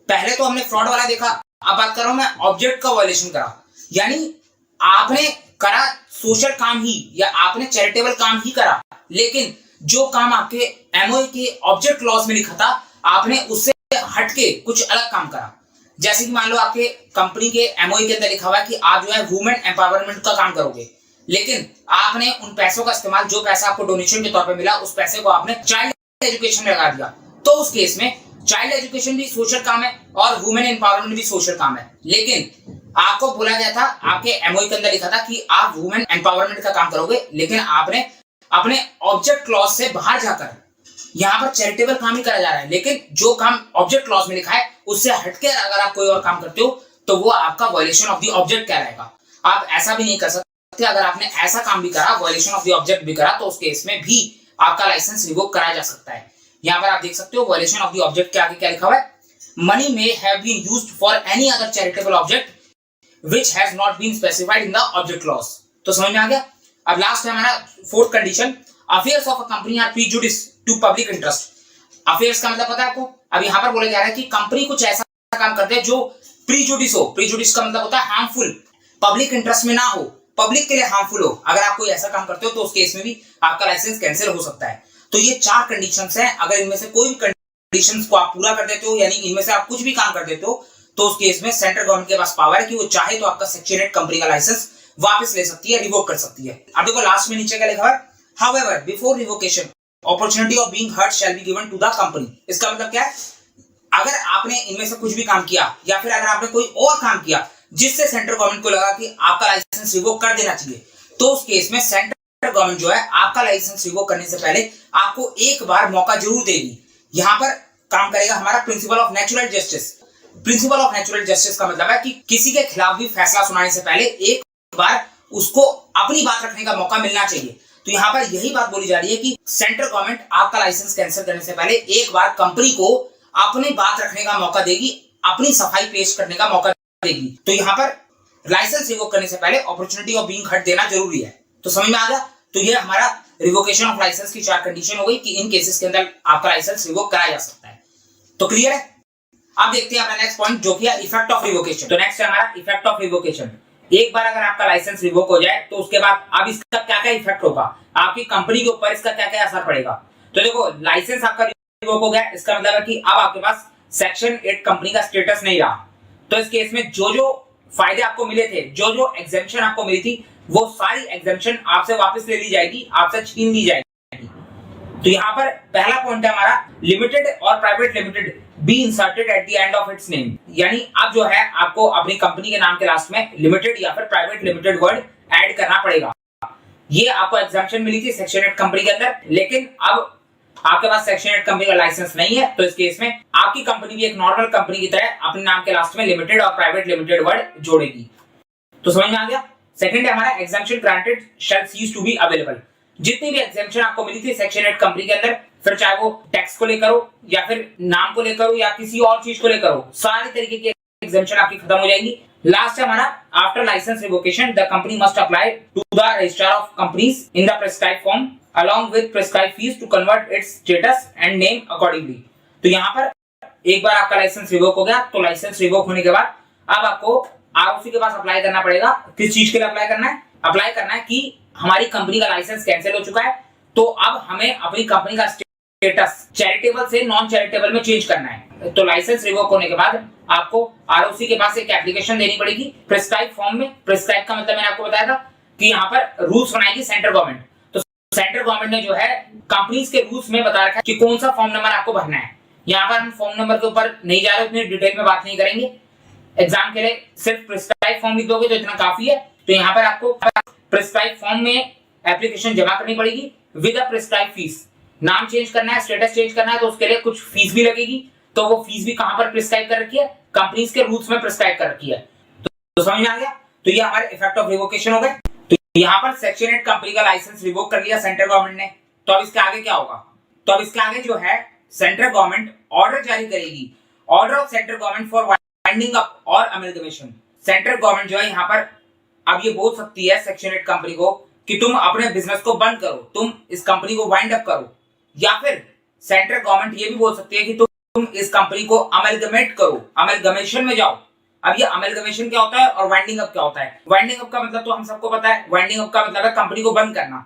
पहले तो हमने फ्रॉड वाला देखा, अब बात कर रहा हूं मैं ऑब्जेक्ट का वायलेशन करा, यानी आपने करा सोशल काम ही या आपने चैरिटेबल काम ही करा, लेकिन जो काम आपके एमओए के ऑब्जेक्ट क्लॉज में लिखा था आपने उससे हटके कुछ अलग काम करा। जैसे कि मान लो आपके कंपनी के एमओए के अंदर लिखा हुआ है कि आप जो है वुमेन एम्पावरमेंट का काम करोगे, लेकिन आपने उन पैसों का इस्तेमाल, जो पैसा आपको डोनेशन के तौर पे मिला, उस पैसे को आपने चाइल्ड एजुकेशन में लगा दिया। तो उस केस में चाइल्ड एजुकेशन भी सोशल काम है और वुमेन एम्पावरमेंट भी सोशल काम है, लेकिन आपको बोला गया था, आपके एमओए के अंदर लिखा था कि आप वुमेन एम्पावरमेंट का काम करोगे, लेकिन आपने अपने ऑब्जेक्ट क्लॉज से बाहर जाकर यहाँ पर चैरिटेबल काम ही करा जा रहा है, लेकिन जो काम ऑब्जेक्ट क्लॉज में लिखा है उससे हटके अगर आप कोई और काम करते हो तो वो आपका वायलेशन ऑफ द ऑब्जेक्ट कहलाएगा। आप ऐसा भी नहीं कर सकते, अगर आपने ऐसा काम भी करा, वायलेशन ऑफ द ऑब्जेक्ट भी करा, तो उस केस में भी आपका लाइसेंस रिवोक कराया जा सकता है। यहाँ पर आप देख सकते हो वायलेशन ऑफ द ऑब्जेक्ट के आगे क्या लिखा हुआ है? Money may have been used for any other charitable object which has not been specified in the object clause. तो समझ में आ गया? अब लास्ट है हमारा fourth condition, affairs of a company are prejudice to public interest. Affairs का मतलब पता है आपको? अब यहाँ पर बोला जा रहा है कि कंपनी कुछ ऐसा काम करते हैं जो प्रीजुडिस हो। प्रीजुडिस का मतलब होता है हार्मफुल, पब्लिक इंटरेस्ट में ना हो, पब्लिक के लिए हार्मफुल हो। अगर आप कोई ऐसा काम करते हो तो उस केस में भी आपका लाइसेंस कैंसिल हो सकता है। तो ये 4 कंडीशंस हैं, अगर इनमें से कोई भी कंडीशंस को आप पूरा कर देते हो, यानी इनमें से आप कुछ भी काम कर देते हो, तो उस केस में सेंट्रल गवर्नमेंट के पास पावर है कि वो चाहे तो आपका सेक्शन 8 कंपनी का लाइसेंस वापस ले सकती है, रिवोक कर सकती है। अब देखो लास्ट में नीचे क्या लिखा है? However, before revocation, opportunity of being heard shall be given to the company। इसका मतलब क्या है? अगर आपने इनमें से कुछ भी काम किया या फिर अगर आपने कोई और काम किया जिससे सेंट्रल गवर्नमेंट को लगा कि आपका लाइसेंस रिवोक कर देना चाहिए, तो उस केस में सेंट्रल गवर्नमेंट जो है आपका लाइसेंस रिवोक करने से पहले आपको एक बार मौका जरूर देगी। यहाँ पर काम करेगा हमारा principle of natural justice. Principle of natural justice का मतलब है कि किसी के खिलाफ भी फैसला सुनाने से पहले एक बार उसको अपनी बात रखने का मौका मिलना चाहिए। तो यहाँ पर यही बात बोली जा रही है कि सेंट्रल गवर्नमेंट आपका लाइसेंस कैंसिल करने से पहले एक बार कंपनी को अपनी बात रखने का मौका देगी, अपनी सफाई पेश करने का मौका देगी। तो यहाँ पर लाइसेंस रिवोक करने से पहले अपॉर्चुनिटी ऑफ बीइंग हर्ड देना जरूरी है। तो समझ में आ गया? तो ये हमारा रिवोकेशन ऑफ लाइसेंस की 4 कंडीशन हो गई कि इन केसेस के अंदर आपका लाइसेंस रिवोक कराया जा सकता है। तो क्लियर है? अब देखते हैं अपना नेक्स्ट पॉइंट जो कि है इफेक्ट ऑफ रिवोकेशन। तो नेक्स्ट है हमारा इफेक्ट ऑफ रिवोकेशन। एक बार अगर आपका लाइसेंस रिवोक हो जाए तो उसके बाद अब इसका क्या क्या इफेक्ट होगा, आपकी कंपनी के ऊपर इसका क्या क्या असर पड़ेगा। तो देखो लाइसेंस आपका रिवोक हो गया, इसका मतलब है कि अब आपके पास सेक्शन 8 कंपनी का स्टेटस नहीं रहा। तो इस केस में जो जो फायदे आपको मिले थे, जो जो एग्जेम्पशन आपको मिली थी, वो सारी एग्जेम्पशन आपसे वापस ले ली जाएगी, आपसे छीन ली जाएगी। तो यहाँ पर पहला पॉइंट है हमारा लिमिटेड और private limited be inserted at the end of its name. यानी अब जो है आपको अपनी कंपनी के नाम के लास्ट में लिमिटेड या फिर प्राइवेट लिमिटेड वर्ड ऐड करना पड़ेगा। ये आपको एग्जाम्पशन मिली थी सेक्शन 8 कंपनी के अंदर, लेकिन अब आपके पास सेक्शन 8 कंपनी का लाइसेंस नहीं है, तो इस केस में आपकी कंपनी भी एक नॉर्मल कंपनी की तरह अपने नाम के लास्ट में लिमिटेड और प्राइवेट लिमिटेड वर्ड जोड़ेगी। तो समझ में आ गया? सेकंड है हमारा exemption granted shall cease to be available. जितनी भी एग्जाम्पशन आपको मिली थी सेक्शन 8 कंपनी के अंदर, फिर चाहे वो टैक्स को लेकर हो या फिर नाम को लेकर हो या किसी और चीज को लेकर हो, सारी तरीके की एग्जाम्पशन आपकी खत्म हो जाएगी। लास्ट है हमारा after license revocation the company must apply to the registrar of companies in the prescribed form along with prescribed fees to convert its status and name accordingly। तो यहाँ पर एक बार आपका लाइसेंस रिवोक हो गया, तो लाइसेंस रिवोक होने के बाद अब आपको आरओसी के पास अप्लाई करना पड़ेगा। किस चीज के लिए अप्लाई करना है? अप्लाई करना है कि हमारी कंपनी का लाइसेंस कैंसिल हो चुका है, तो अब हमें अपनी कंपनी का स्टेटस चैरिटेबल से नॉन चैरिटेबल में चेंज करना है। तो लाइसेंस रिवोक होने के बाद आपको आरओसी के पास एक एप्लीकेशन देनी पड़ेगी प्रिस्क्राइब फॉर्म में। प्रिस्क्राइब का मतलब मैंने आपको बताया था कि यहाँ पर रूल्स बनाएगी सेंट्रल गवर्नमेंट। तो सेंट्रल गवर्नमेंट ने जो है कंपनीज के रूल्स में बता रखा है कि कौन सा फॉर्म नंबर आपको भरना है। यहाँ पर हम फॉर्म नंबर के ऊपर नहीं जा रहे, उतनी डिटेल में बात नहीं करेंगे। एग्जाम के लिए सिर्फ प्रिस्क्राइब फॉर्म लिख दोगे तो इतना काफी है। तो यहाँ पर आपको प्रिस्क्राइब फॉर्म में एप्लीकेशन जमा करनी पड़ेगी विद अ प्रिस्क्राइब फीस। नाम चेंज करना है, स्टेटस चेंज करना है तो उसके लिए कुछ फीस भी लगेगी। तो वो फीस भी कहां पर प्रिस्क्राइब कर रखी है, कंपनीज के रूल्स में प्रिस्क्राइब कर रखी है। तो समझ में आ गया। तो ये हमारे इफेक्ट ऑफ रिवोकेशन हो गए। तो यहाँ पर सेक्शन 8 कंपनी का लाइसेंस रिवोक कर लिया सेंट्रल गवर्नमेंट ने। तो अब इसके आगे क्या होगा, तो अब इसके आगे जो है सेंट्रल गवर्नमेंट ऑर्डर जारी करेगी, order of central government for winding up और अमेलगमेशन। सेंट्रल गवर्नमेंट जो है यहाँ पर अब ये बोल सकती है सेक्शन 8 कंपनी को कि तुम अपने बिजनेस को बंद करो, तुम इस कंपनी को वाइंड अप करो, या फिर सेंट्रल गवर्नमेंट ये भी बोल सकती है कि तुम इस कंपनी को अमेलगमेट करो, अमेलगमेशन में जाओ। अब ये अमेलगमेशन क्या होता है और वाइंडिंग अप क्या होता है। वाइंडिंग अप का मतलब तो हम सबको पता है, वाइंडिंग अप का मतलब है कंपनी को बंद करना।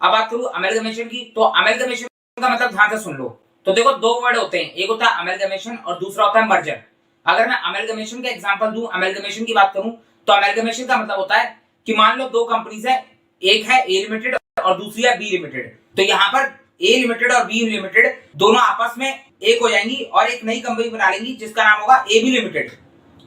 अब बात करूं अमेलगमेशन की, तो अमेलगमेशन का मतलब ध्यान से सुन लो। तो देखो दो वर्ड होते हैं, एक होता है अमेलगमेशन और दूसरा होता है मर्जर। अगर मैं अमेलगमेशन का एग्जांपल दूं, अमेलगमेशन की बात करूं, तो अमेलगमेशन का मतलब होता है कि मान लो दो कंपनीज है, एक है ए लिमिटेड और दूसरी है बी लिमिटेड। तो यहाँ पर ए लिमिटेड और बी लिमिटेड दोनों आपस में एक हो जाएंगी और एक नई कंपनी बना लेंगी जिसका नाम होगा ए बी लिमिटेड।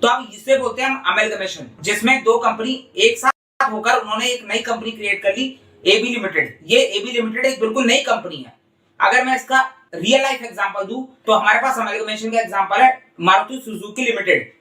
तो अब इसे बोलते हैं हम अमेलगमेशन, जिसमें दो कंपनी एक साथ होकर उन्होंने एक नई कंपनी क्रिएट कर ली ए बी लिमिटेड। ये ए बी लिमिटेड एक बिल्कुल नई कंपनी है। अगर मैं इसका रियल लाइफ एग्जांपल दूं तो हमारे पास अमेलगमेशन का एग्जांपल है Maruti Suzuki limited.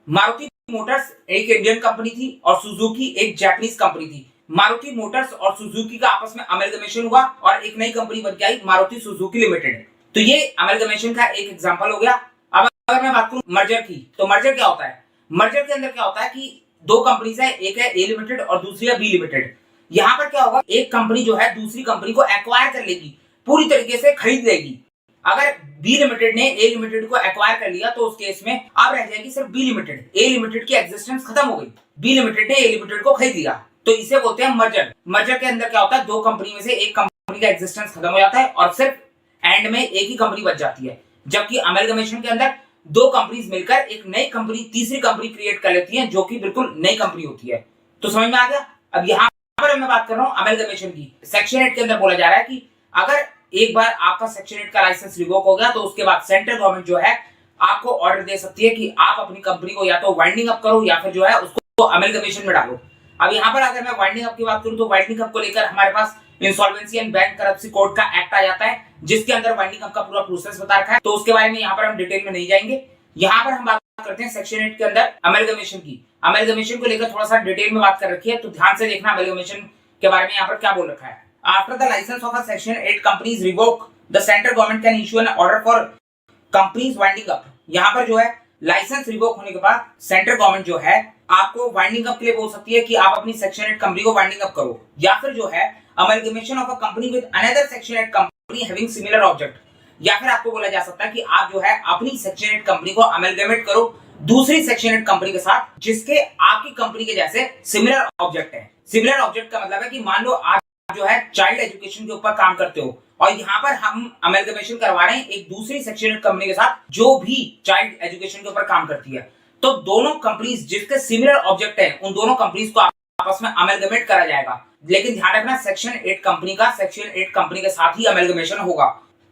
Maruti Motors एक इंडियन कंपनी थी और सुजुकी एक जापानीज कंपनी थी। मारुति मोटर्स और सुजुकी का आपस में अमेलगमेशन हुआ और एक नई कंपनी बन के आई मारुति सुजुकी लिमिटेड। तो ये अमेलगमेशन का एक एग्जांपल हो गया। अब अगर मैं बात करूं मर्जर की, तो मर्जर क्या होता है। मर्जर के अंदर क्या होता है कि दो कंपनीज है, एक है ए लिमिटेड और दूसरी है बी लिमिटेड। यहाँ पर क्या होगा, एक कंपनी जो है दूसरी कंपनी को एक्वायर कर लेगी, पूरी तरीके से खरीद लेगी। अगर बी लिमिटेड ने ए लिमिटेड को एक्वायर कर लिया तो उस केस में अब रह जाएगी सिर्फ बी लिमिटेड। ए लिमिटेड की एग्जिस्टेंस खत्म हो गई, बी लिमिटेड ने ए लिमिटेड को खरीद लिया। तो इसे बोलते हैं मर्जर। मर्जर के अंदर क्या होता है, दो कंपनी में से एक कंपनी का एग्जिस्टेंस खत्म हो जाता है और सिर्फ एंड में एक ही कंपनी बच जाती है। जबकि अमेलगमेशन के अंदर दो कंपनीज मिलकर एक नई कंपनी, तीसरी कंपनी क्रिएट कर लेती हैं जो कि बिल्कुल नई कंपनी होती है। तो समझ में आ गया। अब यहाँ पर मैं बात कर रहा हूँ अमेलगमेशन की। सेक्शन 8 के अंदर बोला जा रहा है कि अगर एक बार आपका सेक्शन 8 का लाइसेंस रिवोक हो गया तो उसके बाद सेंट्रल गवर्नमेंट जो है आपको ऑर्डर दे सकती है कि आप अपनी कंपनी को या तो वाइंडिंग अप करो या फिर जो है उसको अमेलगमेशन में डालो। अब यहाँ पर अगर मैं वाइंडिंग अप की बात करूं तो वाइंडिंग अप को लेकर हमारे पास insolvency and bankruptcy code का एक्ट आ जाता है, जिसके अंदर वाइंडिंग अप का पूरा प्रोसेस बता रखा है। तो उसके बारे में यहाँ पर हम डिटेल में नहीं जाएंगे। यहाँ पर हम बात करते हैं सेक्शन 8 के अंदर अमेलगमेशन की। अमेलगमेशन को लेकर थोड़ा सा डिटेल में बात कर रखी है, तो ध्यान से देखना अमेलगमेशन के बारे में यहाँ पर क्या बोल रखा है। After the license of a Section 8 companies revoke, the central government can issue an order for companies winding up। यहाँ पर जो है लाइसेंस रिवोक होने के बाद सेंट्रल गवर्नमेंट जो है आपको वाइंडिंग अप के लिए बोल सकती है कि आप अपनी सेक्शन 8 कंपनी को वाइंडिंग अप करो, या फिर जो है amalgamation of a company with another section 8 company having similar object, या फिर आपको बोला जा सकता है कि आप जो है अपनी सेक्शन 8 कंपनी को अमलगमेट करो दूसरी सेक्शन 8 कंपनी के साथ जिसके आपकी कंपनी के जैसे सिमिलर ऑब्जेक्ट है। सिमिलर ऑब्जेक्ट का मतलब है कि मान लो आप जो है चाइल्ड एजुकेशन के ऊपर काम करते हो और यहाँ पर हम अमेलगमेशन करवा रहे हैं एक दूसरी सेक्शन 8 कंपनी के साथ जो भी चाइल्ड एजुकेशन के ऊपर काम करती है। तो दोनों कंपनीज जिसके सिमिलर ऑब्जेक्ट है उन दोनों कंपनीज को आपस में अमेलगमेट करा जाएगा। लेकिन ध्यान रखना सेक्शन 8 कंपनी का सेक्शन 8 कंपनी के साथ ही अमेलगमेशन होगा।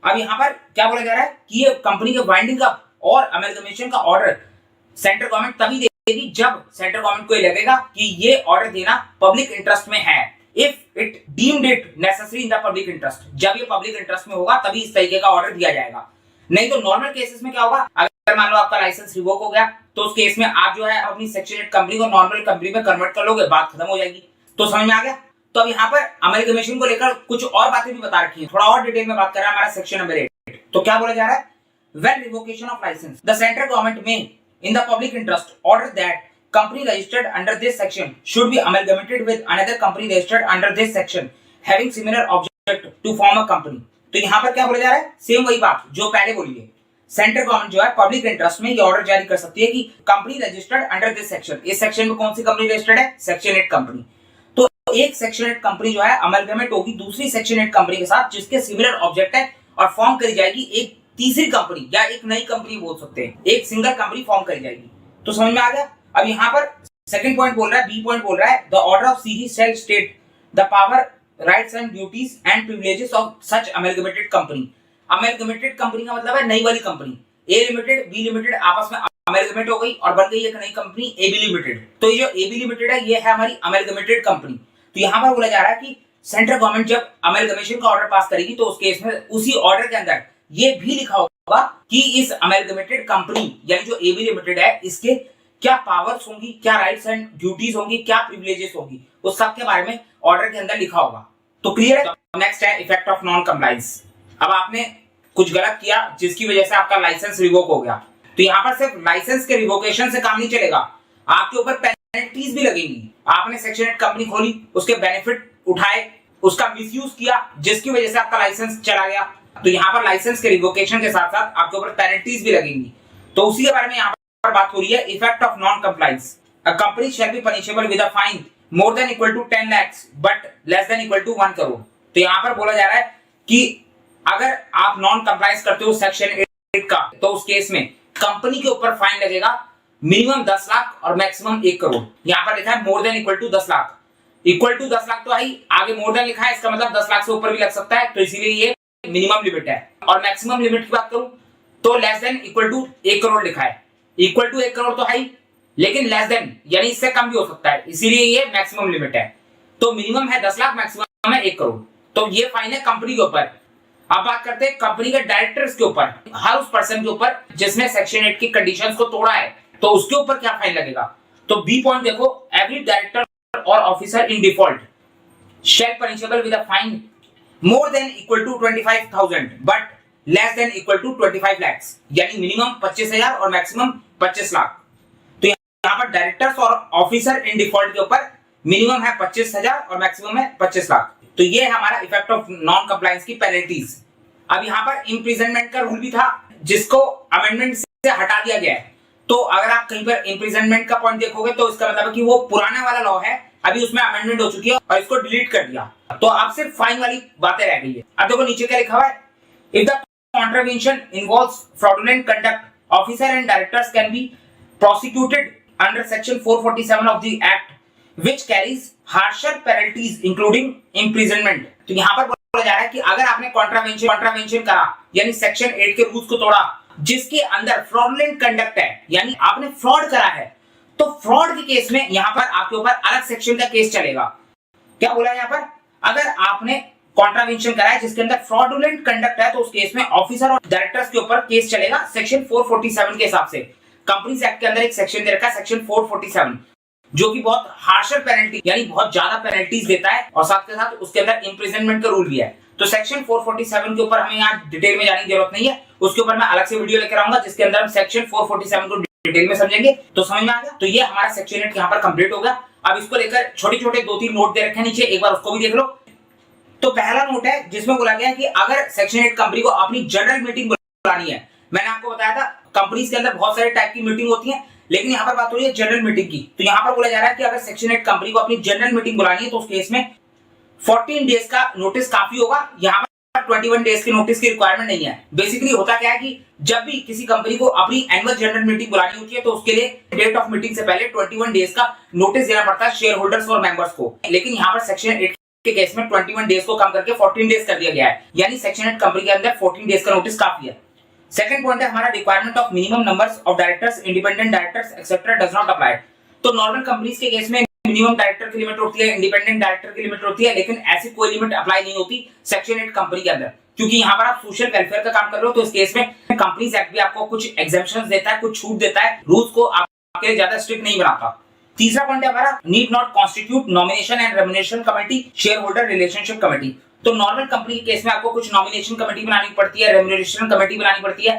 अब यहाँ पर क्या बोला जा रहा है कि ये कंपनी के वाइंडिंग अप और अमेलगमेशन का ऑर्डर सेंट्रल गवर्नमेंट तभी देगी जब सेंट्रल गवर्नमेंट को लगेगा कि ये ऑर्डर देना पब्लिक इंटरेस्ट में है। If it deemed it necessary in the public interest, जब ये पब्लिक इंटरेस्ट में होगा तभी इस तरीके का ऑर्डर दिया जाएगा। नहीं तो नॉर्मल केसेस में क्या होगा, अगर मान लो आपका लाइसेंस रिवोक हो गया तो उस केस में आप जो है अपनी सेक्शन 8 कंपनी को नॉर्मल कंपनी में कन्वर्ट कर लोगे, बात खत्म हो जाएगी। तो समझ में आ गया। तो अब यहाँ पर अमेलगमेशन को लेकर कुछ और बातें भी बता रखी है, थोड़ा और डिटेल में बात कर रहा है हमारा सेक्शन नंबर 8। तो क्या बोला जा रहा है, when revocation of license the central government में in the public interest order that company registered under this section should be amalgamated with another company registered under this section having similar object to form a company। तो यहाँ पर क्या बोला जा रहा है, same वही बात जो पहले बोली है। सेंट्रल गवर्नमेंट जो है पब्लिक इंटरेस्ट में ये ऑर्डर जारी कर सकती है कि company registered under this section, इस सेक्शन में कौन सी कंपनी रजिस्टर्ड है, सेक्शन 8 कंपनी। तो एक सेक्शन 8 कंपनी जो है अमेलगमेट होगी दूसरी सेक्शन 8 कंपनी के साथ जिसके सिमिलर ऑब्जेक्ट है और फॉर्म करी जाएगी एक तीसरी कंपनी या एक नई कंपनी बोल सकते हैं, एक सिंगल कंपनी फॉर्म करी जाएगी। तो समझ में आ गया। अब यहाँ पर सेकंड पॉइंट बोल रहा है, बी पॉइंट बोल रहा है, the order of CG shall state the power, rights and duties and privileges of such amalgamated company. Amalgamated company का मतलब है नई वाली company. A limited B limited आपस में अमेलगमेट हो गई और बन गई एक नई कंपनी ए बी लिमिटेड। तो ये जो ए बी लिमिटेड है ये है हमारी अमेलगमेटेड कंपनी। तो यहाँ पर बोला जा रहा है कि सेंट्रल गवर्नमेंट जब अमेलगमेशन का ऑर्डर पास करेगी तो उस केस में उसी ऑर्डर के अंदर ये भी लिखा होगा कि इस अमेलगमेटेड कंपनी यानी जो ए बी लिमिटेड है इसके क्या पावर्स होंगी, क्या राइट्स एंड ड्यूटीज होंगी, क्या प्रिविलेजेस होंगी, उस सब के बारे में ऑर्डर के अंदर लिखा होगा। तो क्लियर है। नेक्स्ट है इफेक्ट ऑफ नॉन कंप्लायंस। अब आपने कुछ गलत किया जिसकी वजह से आपका लाइसेंस रिवोक हो गया, तो यहाँ पर सिर्फ लाइसेंस के रिवोकेशन से काम नहीं चलेगा, आपके ऊपर पेनल्टीज भी लगेंगी। आपने सेक्शन 8 कंपनी खोली, उसके बेनिफिट उठाए, उसका मिसयूज किया जिसकी वजह से आपका लाइसेंस चला गया, तो यहाँ पर लाइसेंस के रिवोकेशन के साथ साथ आपके ऊपर पेनल्टीज भी लगेंगी। तो उसी के बारे में यहाँ पर बात हो रही है, effect of non compliance. A company shall be punishable with a fine more than equal to 10 lakh but less than equal to 1 crore. तो यहाँ पर बोला जा रहा है कि अगर आप नॉन कंप्लायंस करते हो सेक्शन 8 का, तो उस केस में कंपनी के ऊपर फाइन लगेगा मिनिमम 10 लाख और मैक्सिमम 1 करोड़। यहाँ पर लिखा है more than equal to 10 lakh. Equal to 10 lakh तो आई, आगे मोर देन लिखा है, इसका मतलब 10 लाख से ऊपर भी लग सकता है, तो इसीलिए ये मिनिमम लिमिट है। और मैक्सिमम लिमिट की बात करूं तो less than equal to 1 crore लिखा है। इक्वल टू 1 करोड़ तो है, लेकिन लेस देन यानी इससे कम भी हो सकता है, इसीलिए ये मैक्सिमम लिमिट है। तो मिनिमम है 10 लाख, मैक्सिमम है 1 करोड़। तो ये फाइन है कंपनी के ऊपर। अब बात करते हैं कंपनी के डायरेक्टर्स के ऊपर, हर उस पर्सन के ऊपर जिसने सेक्शन 8 की कंडीशंस को तोड़ा है, तो उसके ऊपर क्या फाइन लगेगा। तो बी पॉइंट देखो, एवरी डायरेक्टर और officer in default shall punishable with a fine more than equal to 25,000 but less than equal to 25 lakh, यानी मिनिमम 25,000 और मैक्सिमम 25 लाख। तो यहाँ पर डायरेक्टर्स और ऑफिसर इन डिफॉल्ट के ऊपर मिनिमम है 25,000 और मैक्सिमम है 25 लाख। तो ये है हमारा इफेक्ट ऑफ नॉन कंप्लायंस की पेनल्टीज। अब यहाँ पर इम्प्रिजनमेंट का रूल भी था जिसको अमेंडमेंट से हटा दिया गया है। तो अगर आप कहीं पर इम्प्रिजनमेंट का पॉइंट देखोगे तो इसका मतलब है कि वो पुराना वाला लॉ है, अभी उसमें अमेंडमेंट हो चुकी है और इसको डिलीट कर दिया, तो अब सिर्फ फाइन वाली बातें रह गई है। अब देखो नीचे क्या लिखा हुआ है, if the contravention involves fraudulent conduct officer and directors can be prosecuted under section 447 of the act which carries harsher penalties including imprisonment. तो यहाँ पर बोला जा रहा है कि अगर आपने कॉन्ट्रावेंशन करा यानी सेक्शन 8 के रूल्स को तोड़ा जिसके अंदर फ्रॉडुलेंट कंडक्ट है यानी आपने फ्रॉड करा है, तो फ्रॉड के केस में यहां पर आपके ऊपर अलग सेक्शन का केस चलेगा। क्या बोला है यहां पर, अगर आपने कॉन्ट्रावेंशन करा है जिसके अंदर फ्रॉडुलेंट कंडक्ट है तो उस केस में ऑफिसर और डायरेक्टर्स के ऊपर केस चलेगा सेक्शन 447 के हिसाब से। कंपनीज एक्ट के अंदर एक सेक्शन दे रखा है सेक्शन 447 जो कि बहुत हार्शर पेनल्टी यानी बहुत ज्यादा पेनल्टीज देता है और साथ के साथ उसके अंदर इम्प्रिजनमेंट का रूल भी है। तो सेक्शन 447 के ऊपर हमें यहाँ डिटेल में जाने की जरूरत नहीं है, उसके ऊपर मैं अलग से वीडियो लेकर आऊंगा जिसके अंदर हम सेक्शन 447 को डिटेल में समझेंगे। तो समझ में आ गया। तो ये हमारा सेक्शन 8 यहाँ पर कंप्लीट हो गया। अब इसको लेकर छोटे छोटे 2-3 नोट दे रखे हैं नीचे, एक बार उसको भी देख लो। तो पहला नोट है जिसमें बोला गया है कि अगर सेक्शन 8 कंपनी को अपनी जनरल मीटिंग बुलानी है, मैंने आपको बताया था कंपनीज के अंदर बहुत सारे टाइप की मीटिंग होती है, लेकिन यहाँ पर बात हो रही है जनरल मीटिंग की। तो यहाँ पर बोला जा रहा है कि अगर सेक्शन 8 कंपनी को अपनी जनरल मीटिंग बुलानी है तो उस केस में 14 डेज का नोटिस काफी होगा। यहाँ पर 21 डेज के नोटिस की रिक्वायरमेंट नहीं है। बेसिकली होता क्या है कि जब भी किसी कंपनी को अपनी एनुअल जनरल मीटिंग बुलानी होती है तो उसके लिए डेट ऑफ मीटिंग से पहले 21 डेज का नोटिस देना पड़ता है शेयर होल्डर्स और मेंबर्स को। लेकिन यहाँ पर सेक्शन 8 के केस में 21 डेज को कम करके 14 डेज कर दिया गया है, यानी सेक्शन 8 कंपनी के अंदर 14 डेज का नोटिस काफी है। सेकंड पॉइंट है हमारा requirement of minimum numbers of directors, independent directors etcetera does not apply. तो नॉर्मल कंपनीज के केस में मिनिमम डायरेक्टर की लिमिट होती है, इंडिपेंडेंट डायरेक्टर की लिमिट होती है, लेकिन ऐसी कोई लिमिट अप्लाई नहीं होती सेक्शन 8 कंपनी के अंदर, क्योंकि यहाँ पर आप सोशल वेलफेयर का काम कर रहे हो। तो इस केस में कंपनीज एक्ट भी आपको कुछ एग्जेम्पशंस देता है, कुछ छूट देता है, रूल्स को आपके लिए ज्यादा स्ट्रिक्ट नहीं बनाता। तीसरा पॉइंट है हमारा need not constitute nomination and remuneration committee, share holder relationship committee. तो नॉर्मल कंपनी के केस में आपको कुछ नॉमिनेशन कमेटी बनानी पड़ती है, रेम्युनरेशन कमेटी बनानी पड़ती है।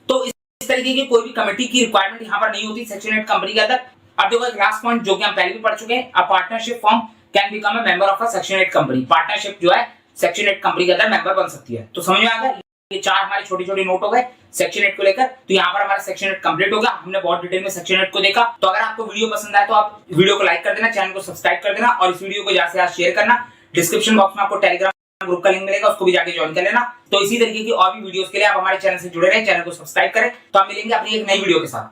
तो इस तरीके की कोई भी कमेटी की रिक्वायरमेंट यहाँ पर नहीं होती सेक्शन 8 कंपनी के अंदर। अब देखो एक लास्ट पॉइंट जो कि हम पहले भी पढ़ चुके हैं, अ partnership firm can become a member of a section 8 company. Partnership जो है सेक्शन 8 कंपनी के अंदर मेंबर बन सकती है। तो समझ में आ गया। ये 4 हमारे छोटे छोटे नोट हो गए सेक्शन 8 को लेकर। तो यहाँ पर हमारा सेक्शन 8 कंप्लीट होगा। हमने बहुत डिटेल में सेक्शन 8 को देखा। तो अगर आपको वीडियो पसंद आए तो आप वीडियो को लाइक कर देना, चैनल को सब्सक्राइब कर देना और इस वीडियो को ज्यादा से ज्यादा शेयर करना। डिस्क्रिप्शन बॉक्स में आपको टेलीग्राम ग्रुप का लिंक मिलेगा, उसको भी जाके ज्वाइन कर लेना। तो इसी तरीके की और भी वीडियोस के लिए आप हमारे चैनल से जुड़े रहें, चैनल को सब्सक्राइब करें। तो आप मिलेंगे अपनी एक नई वीडियो के साथ।